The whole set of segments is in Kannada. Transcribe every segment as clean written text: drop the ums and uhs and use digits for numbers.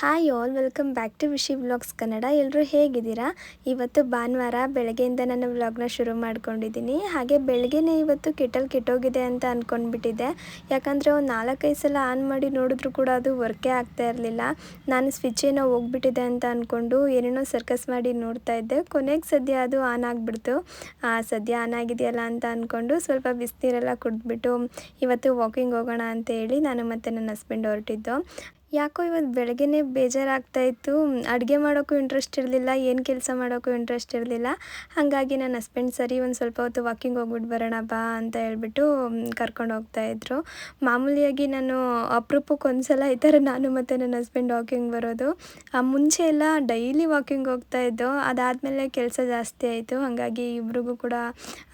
Hi all, welcome back to Vishi vlogs Kannada. ಎಲ್ಲರೂ ಹೇಗಿದ್ದೀರಾ? ಇವತ್ತು ಭಾನುವಾರ ಬೆಳಗ್ಗೆಯಿಂದ ನಾನು ವ್ಲಾಗ್ನ ಶುರು ಮಾಡ್ಕೊಂಡಿದ್ದೀನಿ. ಹಾಗೆ ಬೆಳಗ್ಗೆನೇ ಇವತ್ತು ಕೆಟ್ಟೋಗಿದೆ ಅಂತ ಅಂದ್ಕೊಂಡ್ಬಿಟ್ಟಿದ್ದೆ. ಯಾಕಂದರೆ ಒಂದು 4-5 ಸಲ ಆನ್ ಮಾಡಿ ನೋಡಿದ್ರು ಕೂಡ ಅದು ವರ್ಕೇ ಆಗ್ತಾ ಇರಲಿಲ್ಲ. ನಾನು ಸ್ವಿಚ್ ಏನೋ ಹೋಗ್ಬಿಟ್ಟಿದೆ ಅಂತ ಅಂದ್ಕೊಂಡು ಏನೇನೋ ಸರ್ಕಸ್ ಮಾಡಿ ನೋಡ್ತಾ ಇದ್ದೆ. ಕೊನೆಗೆ ಸದ್ಯ ಅದು ಆನ್ ಆಗಿಬಿಡ್ತು. ಸದ್ಯ ಆನ್ ಆಗಿದೆಯಲ್ಲ ಅಂತ ಅಂದ್ಕೊಂಡು ಸ್ವಲ್ಪ ಬಿಸಿನೀರೆಲ್ಲ ಕುಡಿದ್ಬಿಟ್ಟು ಇವತ್ತು ವಾಕಿಂಗ್ ಹೋಗೋಣ ಅಂತ ಹೇಳಿ ನಾನು ಮತ್ತು ನನ್ನ ಹಸ್ಬೆಂಡ್ ಹೊರಟಿದ್ದು. ಯಾಕೋ ಇವತ್ತು ಬೆಳಗ್ಗೆನೇ ಬೇಜಾರಾಗ್ತಾಯಿತ್ತು. ಅಡುಗೆ ಮಾಡೋಕ್ಕೂ ಇಂಟ್ರೆಸ್ಟ್ ಇರಲಿಲ್ಲ, ಏನು ಕೆಲಸ ಮಾಡೋಕ್ಕೂ ಇಂಟ್ರೆಸ್ಟ್ ಇರಲಿಲ್ಲ. ಹಾಗಾಗಿ ನನ್ನ ಹಸ್ಬೆಂಡ್ ಸರಿ ಒಂದು ಸ್ವಲ್ಪ ಹೊತ್ತು ವಾಕಿಂಗ್ ಹೋಗ್ಬಿಟ್ಟು ಬರೋಣ ಬಾ ಅಂತ ಹೇಳ್ಬಿಟ್ಟು ಕರ್ಕೊಂಡು ಹೋಗ್ತಾಯಿದ್ರು. ಮಾಮೂಲಿಯಾಗಿ ನಾನು ಅಪರೂಪಕ್ಕೊಂದ್ಸಲ ಈ ಥರ ನಾನು ಮತ್ತು ನನ್ನ ಹಸ್ಬೆಂಡ್ ವಾಕಿಂಗ್ ಬರೋದು. ಮುಂಚೆ ಎಲ್ಲ ಡೈಲಿ ವಾಕಿಂಗ್ ಹೋಗ್ತಾಯಿದ್ದೋ, ಅದಾದಮೇಲೆ ಕೆಲಸ ಜಾಸ್ತಿ ಆಯಿತು. ಹಾಗಾಗಿ ಇಬ್ರಿಗೂ ಕೂಡ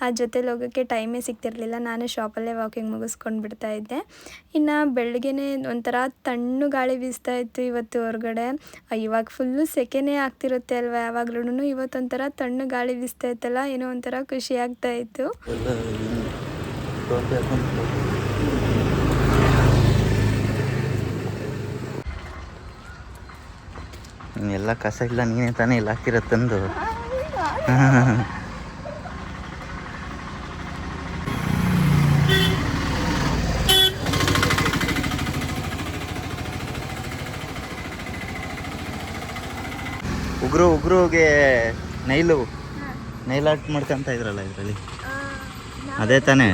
ಆ ಜೊತೆಲಿ ಹೋಗೋಕ್ಕೆ ಟೈಮೇ ಸಿಗ್ತಿರಲಿಲ್ಲ. ನಾನು ಶಾಪಲ್ಲೇ ವಾಕಿಂಗ್ ಮುಗಿಸ್ಕೊಂಡು ಬಿಡ್ತಾಯಿದ್ದೆ. ಇನ್ನು ಬೆಳಗ್ಗೆನೇ ಒಂಥರ ತಣ್ಣು ಗಾಳಿ ಬೀಸ್ತಾ ಇತ್ತು ಇವತ್ತು ಹೊರಗಡೆ. ಇವಾಗ ಫುಲ್ಲು ಸೆಕೆನೇ ಆಗ್ತಿರುತ್ತೆ ಅಲ್ವಾ ಯಾವಾಗ್ಲೂ. ಇವತ್ತೊಂಥರ ತಣ್ಣು ಗಾಳಿ ಬೀಸ್ತಾ ಇತ್ತಲ್ಲ, ಏನೋ ಒಂಥರ ಖುಷಿ ಆಗ್ತಾ ಇತ್ತು. ಎಲ್ಲ ಕಸ ಇಲ್ಲ, ನೀನೇ ತಾನೇ ಇಲ್ಲ ಹಾಕಿರೋ ತಂದು. ಉಗ್ರುಗೆ ನೈಲ್ ಆರ್ಟ್ ಮಾಡ್ಕೊಂತ ಇದ್ರಲ್ಲ ಇದರಲ್ಲಿ, ಅದೇ ತಾನೇ?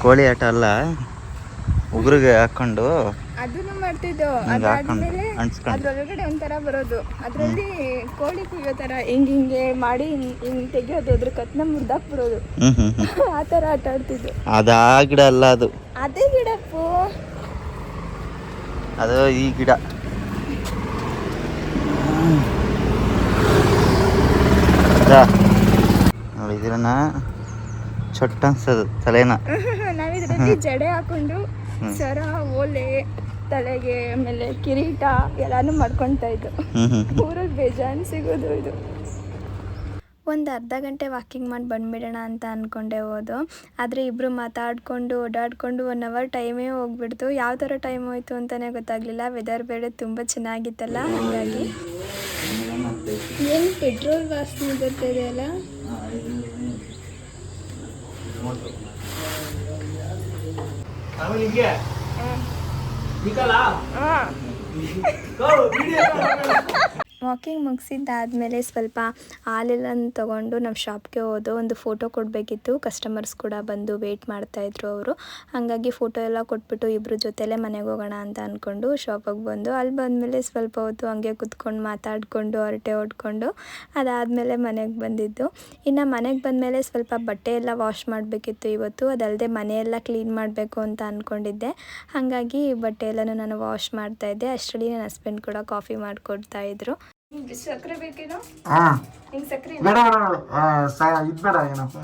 ಕೋಳಿ ಆಟ ಅಲ್ಲ, ಉಗ್ರಿಗೆ ಹಾಕೊಂಡು ಅದನ್ನು ಮಾಡ್ತಿದ್ದೋ. ಅದಾದ್ಮೇಲೆ ಅದ್ರೊಳಗಡೆ ಒಂಥರ ಬರೋದು, ಅದರಲ್ಲಿ ಕೋಳಿ ಕುಯ್ಯೋ ಥರ ಹಿಂಗೆ ಮಾಡಿ ಹಿಂಗೆ ತೆಗಿಯೋದು, ಅದ್ರ ಕತ್ನ ಮುರ್ದಾಕ್ಬಿಡೋದು, ಆ ಥರ ಆಟ ಆಡ್ತಿದ್ದು. ಅದಾ ಗಿಡ ಅಲ್ಲ, ಅದು ಅದೇ ಗಿಡಪ್ಪು, ಅದು ಈ ಗಿಡ. ನೋಡಿದ್ರನ ಚೊಟ್ಟ ಅನ್ಸೋದು ತಲೆನ. ನಾವಿದ್ರಲ್ಲಿ ಜಡೆ ಹಾಕೊಂಡು ಸರ, ಓಲೆ ತಲೆಗೆ, ಆಮೇಲೆ ಕಿರೀಟ ಎಲ್ಲಾನು ಮಾಡ್ಕೊತಾ ಇದ್ದು. ಊರಲ್ಲಿ ಬೇಜಾನ್ ಸಿಗೋದು ಇದು. ಒಂದು ಅರ್ಧ ಗಂಟೆ ವಾಕಿಂಗ್ ಮಾಡಿ ಬಂದುಬಿಡೋಣ ಅಂತ ಅಂದ್ಕೊಂಡೆ ಹೋದು. ಆದರೆ ಇಬ್ಬರು ಮಾತಾಡಿಕೊಂಡು ಓಡಾಡಿಕೊಂಡು 1 ಅವರ್ ಟೈಮೇ ಹೋಗ್ಬಿಡ್ತು. ಯಾವ ಥರ ಟೈಮ್ ಹೋಯ್ತು ಅಂತಲೇ ಗೊತ್ತಾಗಲಿಲ್ಲ. ವೆದರ್ ಬೇರೆ ತುಂಬ ಚೆನ್ನಾಗಿತ್ತಲ್ಲ, ಹಾಗಾಗಿ. ಏನು ಪೆಟ್ರೋಲ್ ವಾಸನೆ ಬರ್ತಾಯಿದೆ ಅಲ್ಲ. ವಾಕಿಂಗ್ ಮುಗಿಸಿದ್ದಾದಮೇಲೆ ಸ್ವಲ್ಪ ಹಾಲೆಲ್ಲ ತೊಗೊಂಡು ನಾವು ಶಾಪ್ಗೆ ಹೋದು. ಒಂದು ಫೋಟೋ ಕೊಡಬೇಕಿತ್ತು, ಕಸ್ಟಮರ್ಸ್ ಕೂಡ ಬಂದು ವೆಯ್ಟ್ ಮಾಡ್ತಾಯಿದ್ರು ಅವರು. ಹಾಗಾಗಿ ಫೋಟೋ ಎಲ್ಲ ಕೊಟ್ಬಿಟ್ಟು ಇಬ್ಬರು ಜೊತೆಲೇ ಮನೆಗೆ ಹೋಗೋಣ ಅಂತ ಅಂದ್ಕೊಂಡು ಶಾಪಿಗೆ ಬಂದು, ಅಲ್ಲಿ ಬಂದಮೇಲೆ ಸ್ವಲ್ಪ ಹೊತ್ತು ಹಂಗೆ ಕುತ್ಕೊಂಡು ಮಾತಾಡಿಕೊಂಡು ಹರಟೆ ಹೊಡ್ಕೊಂಡು ಅದಾದಮೇಲೆ ಮನೆಗೆ ಬಂದಿದ್ದು. ಇನ್ನು ಮನೆಗೆ ಬಂದಮೇಲೆ ಸ್ವಲ್ಪ ಬಟ್ಟೆ ಎಲ್ಲ ವಾಶ್ ಮಾಡಬೇಕಿತ್ತು ಇವತ್ತು. ಅದಲ್ಲದೆ ಮನೆಯೆಲ್ಲ ಕ್ಲೀನ್ ಮಾಡಬೇಕು ಅಂತ ಅಂದ್ಕೊಂಡಿದ್ದೆ. ಹಾಗಾಗಿ ಬಟ್ಟೆ ಎಲ್ಲನೂ ನಾನು ವಾಶ್ ಮಾಡ್ತಾಯಿದ್ದೆ. ಅಷ್ಟರಲ್ಲಿ ನನ್ನ ಹಸ್ಬೆಂಡ್ ಕೂಡ ಕಾಫಿ ಮಾಡಿಕೊಡ್ತಾಯಿದ್ರು. ಸಕ್ಕರೆ ಬೇಕೇನೋ? ಸಕ್ಕರೆ ಬೇಡ ಇದು ಬೇಡ, ಏನಪ್ಪ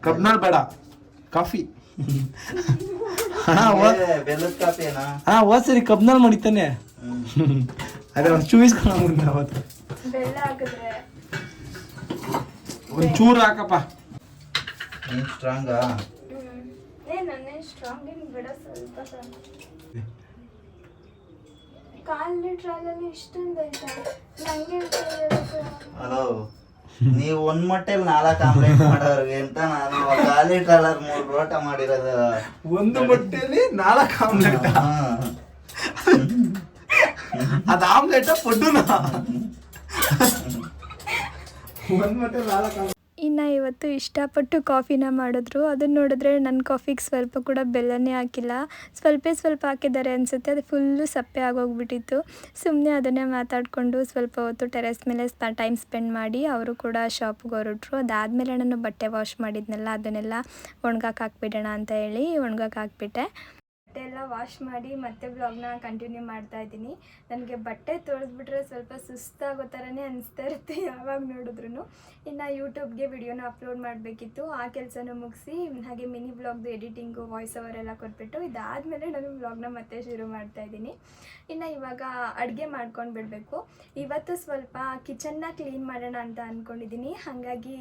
ಕಬ್ನಾಳ್ ಬೇಡ, ಕಾಫಿ. ಬೆಲ್ಲದ ಕಾಫಿ. ಹೋದ್ ಸರಿ ಕಬ್ನಾಳ್ ಮಾಡಿತಾನೆ, ಅದೇ ಒಂದು ಚೂಸ್ಕೊಂಡು ಅವತ್ತು. ಬೆಲ್ಲ ಹಾಕಿದ್ರೆ ಒಂದು ಚೂರು ಹಾಕಪ್ಪ. ಸ್ಟ್ರಾಂಗಾ? ನಾನೇ ಸ್ಟ್ರಾಂಗ್ ಏನು ಬೇಡ, ಸ್ವಲ್ಪ ಕಾಲ್ ಲೀಟ್ರಲ್ಲಿ ಇಷ್ಟೊಂದು ಆಯ್ತಾ? ನಂಗೆ ಹಲೋ, ನೀವು 1 ಮೊಟ್ಟೆಲಿ 4 ಆಮ್ಲೆಟ್ ಮಾಡೋರ್ಗೆ ಅಂತ ನಾನು 1 ಲೀಟರ್ 3 ರೋಟ ಮಾಡಿರೋದು. 1 ಮೊಟ್ಟೆಲಿ 4 ಆಮ್ಲೆಟ್? ಅದು ಆಮ್ಲೆಟ ಪಡ್ಡುನ? 1 ಮೊಟ್ಟೆಲಿ 4 ಆಮ್ಲೆಟ್. ಇನ್ನು ಇವತ್ತು ಇಷ್ಟಪಟ್ಟು ಕಾಫಿನ ಮಾಡಿದ್ರು. ಅದನ್ನು ನೋಡಿದ್ರೆ ನನ್ನ ಕಾಫಿಗೆ ಸ್ವಲ್ಪ ಕೂಡ ಬೆಲ್ಲನೇ ಹಾಕಿಲ್ಲ, ಸ್ವಲ್ಪ ಹಾಕಿದ್ದಾರೆ ಅನಿಸುತ್ತೆ. ಅದು ಫುಲ್ಲು ಸಪ್ಪೆ ಆಗೋಗ್ಬಿಟ್ಟಿತ್ತು. ಸುಮ್ಮನೆ ಅದನ್ನೇ ಮಾತಾಡಿಕೊಂಡು ಸ್ವಲ್ಪ ಹೊತ್ತು ಟೆರೆಸ್ ಮೇಲೆ ಟೈಮ್ ಸ್ಪೆಂಡ್ ಮಾಡಿ ಅವರು ಕೂಡ ಶಾಪ್ಗೆ ಹೊರಟ್ರು. ಅದಾದಮೇಲೆ ನಾನು ಬಟ್ಟೆ ವಾಶ್ ಮಾಡಿದ್ನೆಲ್ಲ ಅದನ್ನೆಲ್ಲ ಒಣಗಕ್ಕೆ ಹಾಕ್ಬಿಡೋಣ ಅಂತ ಹೇಳಿ ಒಣಗಕ್ಕೆ ಹಾಕ್ಬಿಟ್ಟೆ. ಬಟ್ಟೆ ಎಲ್ಲ ವಾಶ್ ಮಾಡಿ ಮತ್ತೆ ಬ್ಲಾಗ್ನ ಕಂಟಿನ್ಯೂ ಮಾಡ್ತಾ ಇದ್ದೀನಿ. ನನಗೆ ಬಟ್ಟೆ ತೊಳೆದ್ಬಿಟ್ರೆ ಸ್ವಲ್ಪ ಸುಸ್ತಾಗೋ ಥರನೇ ಅನಿಸ್ತಾ ಇರುತ್ತೆ ಯಾವಾಗ ನೋಡಿದ್ರು. ಇನ್ನು ಯೂಟ್ಯೂಬ್ಗೆ ವಿಡಿಯೋನ ಅಪ್ಲೋಡ್ ಮಾಡಬೇಕಿತ್ತು, ಆ ಕೆಲಸನೂ ಮುಗಿಸಿ ಹಾಗೆ ಮಿನಿ ಬ್ಲಾಗ್ದು ಎಡಿಟಿಂಗು ವಾಯ್ಸ್ ಓವರ್ ಎಲ್ಲ ಕೊಟ್ಬಿಟ್ಟು ಇದಾದಮೇಲೆ ನಾನು ಬ್ಲಾಗ್ನ ಮತ್ತೆ ಶುರು ಮಾಡ್ತಾಯಿದ್ದೀನಿ. ಇನ್ನು ಇವಾಗ ಅಡುಗೆ ಮಾಡ್ಕೊಂಡು ಬಿಡಬೇಕು. ಇವತ್ತು ಸ್ವಲ್ಪ ಕಿಚನ್ನ ಕ್ಲೀನ್ ಮಾಡೋಣ ಅಂತ ಅಂದ್ಕೊಂಡಿದ್ದೀನಿ. ಹಾಗಾಗಿ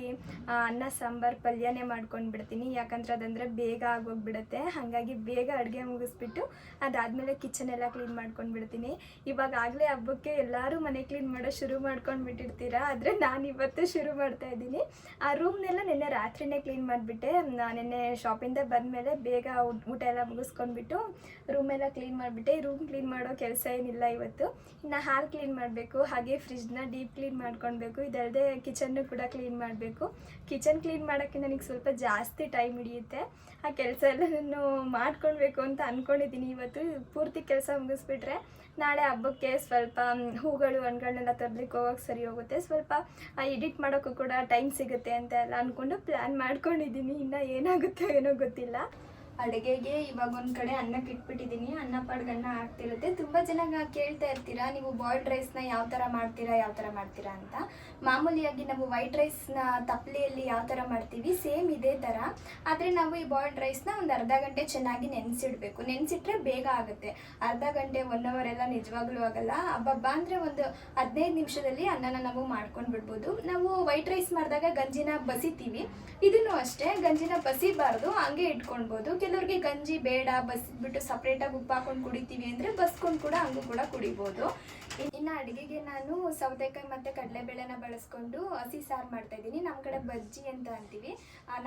ಅನ್ನ ಸಾಂಬಾರು ಪಲ್ಯನೇ ಮಾಡ್ಕೊಂಡು ಬಿಡ್ತೀನಿ, ಯಾಕಂದರೆ ಅದಂದರೆ ಬೇಗ ಆಗೋಗ್ಬಿಡುತ್ತೆ. ಹಾಗಾಗಿ ಬೇಗ ಅಡುಗೆ ಮುಗಿಸ್ಬಿಟ್ಟು ಅದಾದಮೇಲೆ ಕಿಚನ್ ಎಲ್ಲ ಕ್ಲೀನ್ ಮಾಡ್ಕೊಂಡು ಬಿಡ್ತೀನಿ. ಇವಾಗಲೇ ಹಬ್ಬಕ್ಕೆ ಎಲ್ಲರೂ ಮನೆ ಕ್ಲೀನ್ ಮಾಡೋ ಶುರು ಮಾಡ್ಕೊಂಡು ಬಿಟ್ಟಿರ್ತೀರಾ, ಆದರೆ ನಾನು ಇವತ್ತು ಶುರು ಮಾಡ್ತಾ ಇದ್ದೀನಿ. ಆ ರೂಮ್ನೆಲ್ಲ ನಿನ್ನೆ ರಾತ್ರಿನೇ ಕ್ಲೀನ್ ಮಾಡಿಬಿಟ್ಟೆ. ನಿನ್ನೆ ಶಾಪಿಂದ ಬಂದಮೇಲೆ ಬೇಗ ಊಟ ಎಲ್ಲ ಮುಗಿಸ್ಕೊಂಡ್ಬಿಟ್ಟು ರೂಮೆಲ್ಲ ಕ್ಲೀನ್ ಮಾಡಿಬಿಟ್ಟೆ. ರೂಮ್ ಕ್ಲೀನ್ ಮಾಡೋ ಕೆಲಸ ಏನಿಲ್ಲ ಇವತ್ತು. ಇನ್ನು ಹಾಲ್ ಕ್ಲೀನ್ ಮಾಡಬೇಕು, ಹಾಗೆ ಫ್ರಿಜ್ನ ಡೀಪ್ ಕ್ಲೀನ್ ಮಾಡ್ಕೊಳ್ಬೇಕು. ಇದಲ್ಲದೆ ಕಿಚನ್ನು ಕೂಡ ಕ್ಲೀನ್ ಮಾಡಬೇಕು. ಕಿಚನ್ ಕ್ಲೀನ್ ಮಾಡೋಕ್ಕೆ ನನಗೆ ಸ್ವಲ್ಪ ಜಾಸ್ತಿ ಟೈಮ್ ಹಿಡಿಯುತ್ತೆ. ಆ ಕೆಲಸ ಎಲ್ಲ ನಾನು ಮಾಡ್ಕೊಳ್ಬೇಕು ಅಂತ ಅಂದ್ಕೊಂಡಿದ್ದೀನಿ. ಇವತ್ತು ಪೂರ್ತಿ ಕೆಲಸ ಮುಗಿಸ್ಬಿಟ್ರೆ ನಾಳೆ ಹಬ್ಬಕ್ಕೆ ಸ್ವಲ್ಪ ಹೂಗಳು ಹಣ್ಣುಗಳನ್ನೆಲ್ಲ ತರಲಿಕ್ಕೆ ಹೋಗೋಕ್ಕೆ ಸರಿ ಹೋಗುತ್ತೆ. ಸ್ವಲ್ಪ ಎಡಿಟ್ ಮಾಡೋಕ್ಕೂ ಕೂಡ ಟೈಮ್ ಸಿಗುತ್ತೆ ಅಂತ ಎಲ್ಲ ಅಂದ್ಕೊಂಡು ಪ್ಲ್ಯಾನ್ ಮಾಡ್ಕೊಂಡಿದ್ದೀನಿ. ಇನ್ನು ಏನಾಗುತ್ತೋ ಏನೋ ಗೊತ್ತಿಲ್ಲ. ಅಡುಗೆಗೆ ಇವಾಗ ಒಂದು ಕಡೆ ಅನ್ನಕ್ಕೆ ಇಟ್ಬಿಟ್ಟಿದ್ದೀನಿ. ಅನ್ನ ಪಾಡ್ಗನ್ನ ಆಗ್ತಿರುತ್ತೆ. ತುಂಬ ಜನ ಕೇಳ್ತಾ ಇರ್ತೀರಾ, ನೀವು ಬಾಯ್ಲ್ಡ್ ರೈಸ್ನ ಯಾವ ಥರ ಮಾಡ್ತೀರಾ ಅಂತ. ಮಾಮೂಲಿಯಾಗಿ ನಾವು ವೈಟ್ ರೈಸ್ನ ತಪ್ಪಲೆಯಲ್ಲಿ ಯಾವ ಥರ ಮಾಡ್ತೀವಿ ಸೇಮ್ ಇದೇ ಥರ. ಆದರೆ ನಾವು ಈ ಬಾಯ್ಲ್ಡ್ ರೈಸ್ನ ಒಂದು ಅರ್ಧ ಗಂಟೆ ಚೆನ್ನಾಗಿ ನೆನೆಸಿಡಬೇಕು. ನೆನೆಸಿಟ್ರೆ ಬೇಗ ಆಗುತ್ತೆ. ಅರ್ಧ ಗಂಟೆ 1 hour ಎಲ್ಲ ನಿಜವಾಗ್ಲೂ ಆಗಲ್ಲ. ಹಬ್ಬ ಅಂದರೆ ಒಂದು 15 ನಿಮಿಷದಲ್ಲಿ ಅನ್ನನ ನಾವು ಮಾಡ್ಕೊಂಡು ಬಿಡ್ಬೋದು. ನಾವು ವೈಟ್ ರೈಸ್ ಮಾಡಿದಾಗ ಗಂಜಿನ ಬಸಿತೀವಿ, ಇದನ್ನು ಅಷ್ಟೇ ಗಂಜಿನ ಬಸಿಬಾರ್ದು, ಹಂಗೆ ಇಟ್ಕೊಳ್ಬೋದು. ಕೆಲವ್ರಿಗೆ ಗಂಜಿ ಬೇಡ, ಬಸಿದ್ಬಿಟ್ಟು ಸಪ್ರೇಟಾಗಿ ಉಪ್ಪು ಹಾಕೊಂಡು ಕುಡಿತೀವಿ ಅಂದರೆ ಬಸ್ಕೊಂಡು ಕೂಡ ಹಂಗೂ ಕೂಡ ಕುಡಿಬೋದು. ಇನ್ನು ಅಡುಗೆಗೆ ನಾನು ಸೌತೆಕಾಯಿ ಮತ್ತು ಕಡಲೆಬೇಳೆನ ಬಳಸ್ಕೊಂಡು ಹಸಿ ಸಾರು ಮಾಡ್ತಾಯಿದ್ದೀನಿ. ನಮ್ಮ ಕಡೆ ಬಜ್ಜಿ ಅಂತ ಅಂತೀವಿ.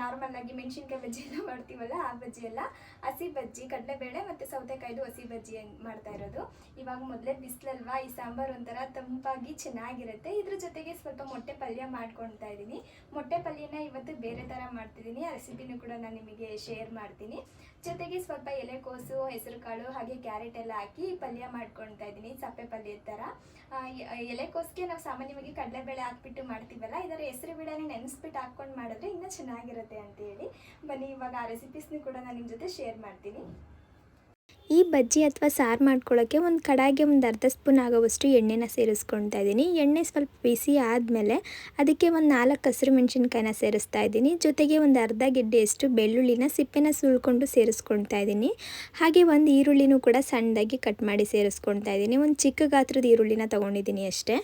ನಾರ್ಮಲಾಗಿ ಮೆಣಸಿನ್ಕಾಯಿ ಬಜ್ಜಿ ಎಲ್ಲ ಮಾಡ್ತೀವಲ್ಲ, ಆ ಬಜ್ಜಿ ಎಲ್ಲ ಹಸಿ ಬಜ್ಜಿ, ಕಡಲೆಬೇಳೆ ಮತ್ತು ಸೌತೆಕಾಯ್ದು ಹಸಿ ಬಜ್ಜಿ ಮಾಡ್ತಾ ಇರೋದು. ಇವಾಗ ಮೊದಲೇ ಬಿಸಿಲಲ್ವಾ, ಈ ಸಾಂಬಾರು ಒಂಥರ ತಂಪಾಗಿ ಚೆನ್ನಾಗಿರುತ್ತೆ. ಇದ್ರ ಜೊತೆಗೆ ಸ್ವಲ್ಪ ಮೊಟ್ಟೆ ಪಲ್ಯ ಮಾಡ್ಕೊಳ್ತಾ ಇದ್ದೀನಿ. ಮೊಟ್ಟೆ ಪಲ್ಯನ ಇವತ್ತು ಬೇರೆ ಥರ ಮಾಡ್ತಿದ್ದೀನಿ. ಆ ರೆಸಿಪಿನೂ ಕೂಡ ನಾನು ನಿಮಗೆ ಶೇರ್ ಮಾಡ್ತೀನಿ. ಜೊತೆಗೆ ಸ್ವಲ್ಪ ಎಲೆಕೋಸು, ಹೆಸರು ಕಾಳು ಹಾಗೆ ಕ್ಯಾರೆಟ್ ಎಲ್ಲ ಹಾಕಿ ಪಲ್ಯ ಮಾಡ್ಕೊಳ್ತಾ ಇದ್ದೀನಿ, ಸಪ್ಪೆ ಪಲ್ಯದ ಥರ. ಎಲೆಕೋಸ್ಗೆ ನಾವು ಸಾಮಾನ್ಯವಾಗಿ ಕಡಲೆಬೇಳೆ ಹಾಕ್ಬಿಟ್ಟು ಮಾಡ್ತೀವಲ್ಲ, ಇದರ ಹೆಸರು ಬೇಳೆನೇ ನೆನೆಸ್ಬಿಟ್ಟು ಹಾಕ್ಕೊಂಡು ಮಾಡಿದ್ರೆ ಇನ್ನೂ ಚೆನ್ನಾಗಿರುತ್ತೆ ಅಂತೇಳಿ ಬನ್ನಿ ಇವಾಗ ಆ ರೆಸಿಪೀಸ್ನೂ ಕೂಡ ನಾನು ನಿಮ್ಮ ಜೊತೆ ಶೇರ್ ಮಾಡ್ತೀನಿ. ಈ ಬಜ್ಜಿ ಅಥವಾ ಸಾರು ಮಾಡ್ಕೊಳ್ಳೋಕ್ಕೆ ಒಂದು ಕಡಾಯಿಗೆ ಒಂದು ಅರ್ಧ ಸ್ಪೂನ್ ಆಗೋವಷ್ಟು ಎಣ್ಣೆನ ಸೇರಿಸ್ಕೊಳ್ತಾ ಇದ್ದೀನಿ. ಎಣ್ಣೆ ಸ್ವಲ್ಪ ಬಿಸಿ ಆದಮೇಲೆ ಅದಕ್ಕೆ ಒಂದು 4 ಹಸಿರು ಮೆಣಸಿನ್ಕಾಯಿನ ಸೇರಿಸ್ತಾ ಇದ್ದೀನಿ. ಜೊತೆಗೆ ಒಂದು ಅರ್ಧ ಗೆಡ್ಡೆಯಷ್ಟು ಬೆಳ್ಳುಳ್ಳಿನ ಸಿಪ್ಪೆನ ಸುಳ್ಕೊಂಡು ಸೇರಿಸ್ಕೊಳ್ತಾ ಇದ್ದೀನಿ. ಹಾಗೆ ಒಂದು ಈರುಳ್ಳಿನೂ ಕೂಡ ಸಣ್ಣದಾಗಿ ಕಟ್ ಮಾಡಿ ಸೇರಿಸ್ಕೊಳ್ತಾ ಇದ್ದೀನಿ. ಒಂದು ಚಿಕ್ಕ ಗಾತ್ರದ ಈರುಳ್ಳಿನ ತೊಗೊಂಡಿದ್ದೀನಿ ಅಷ್ಟೇ.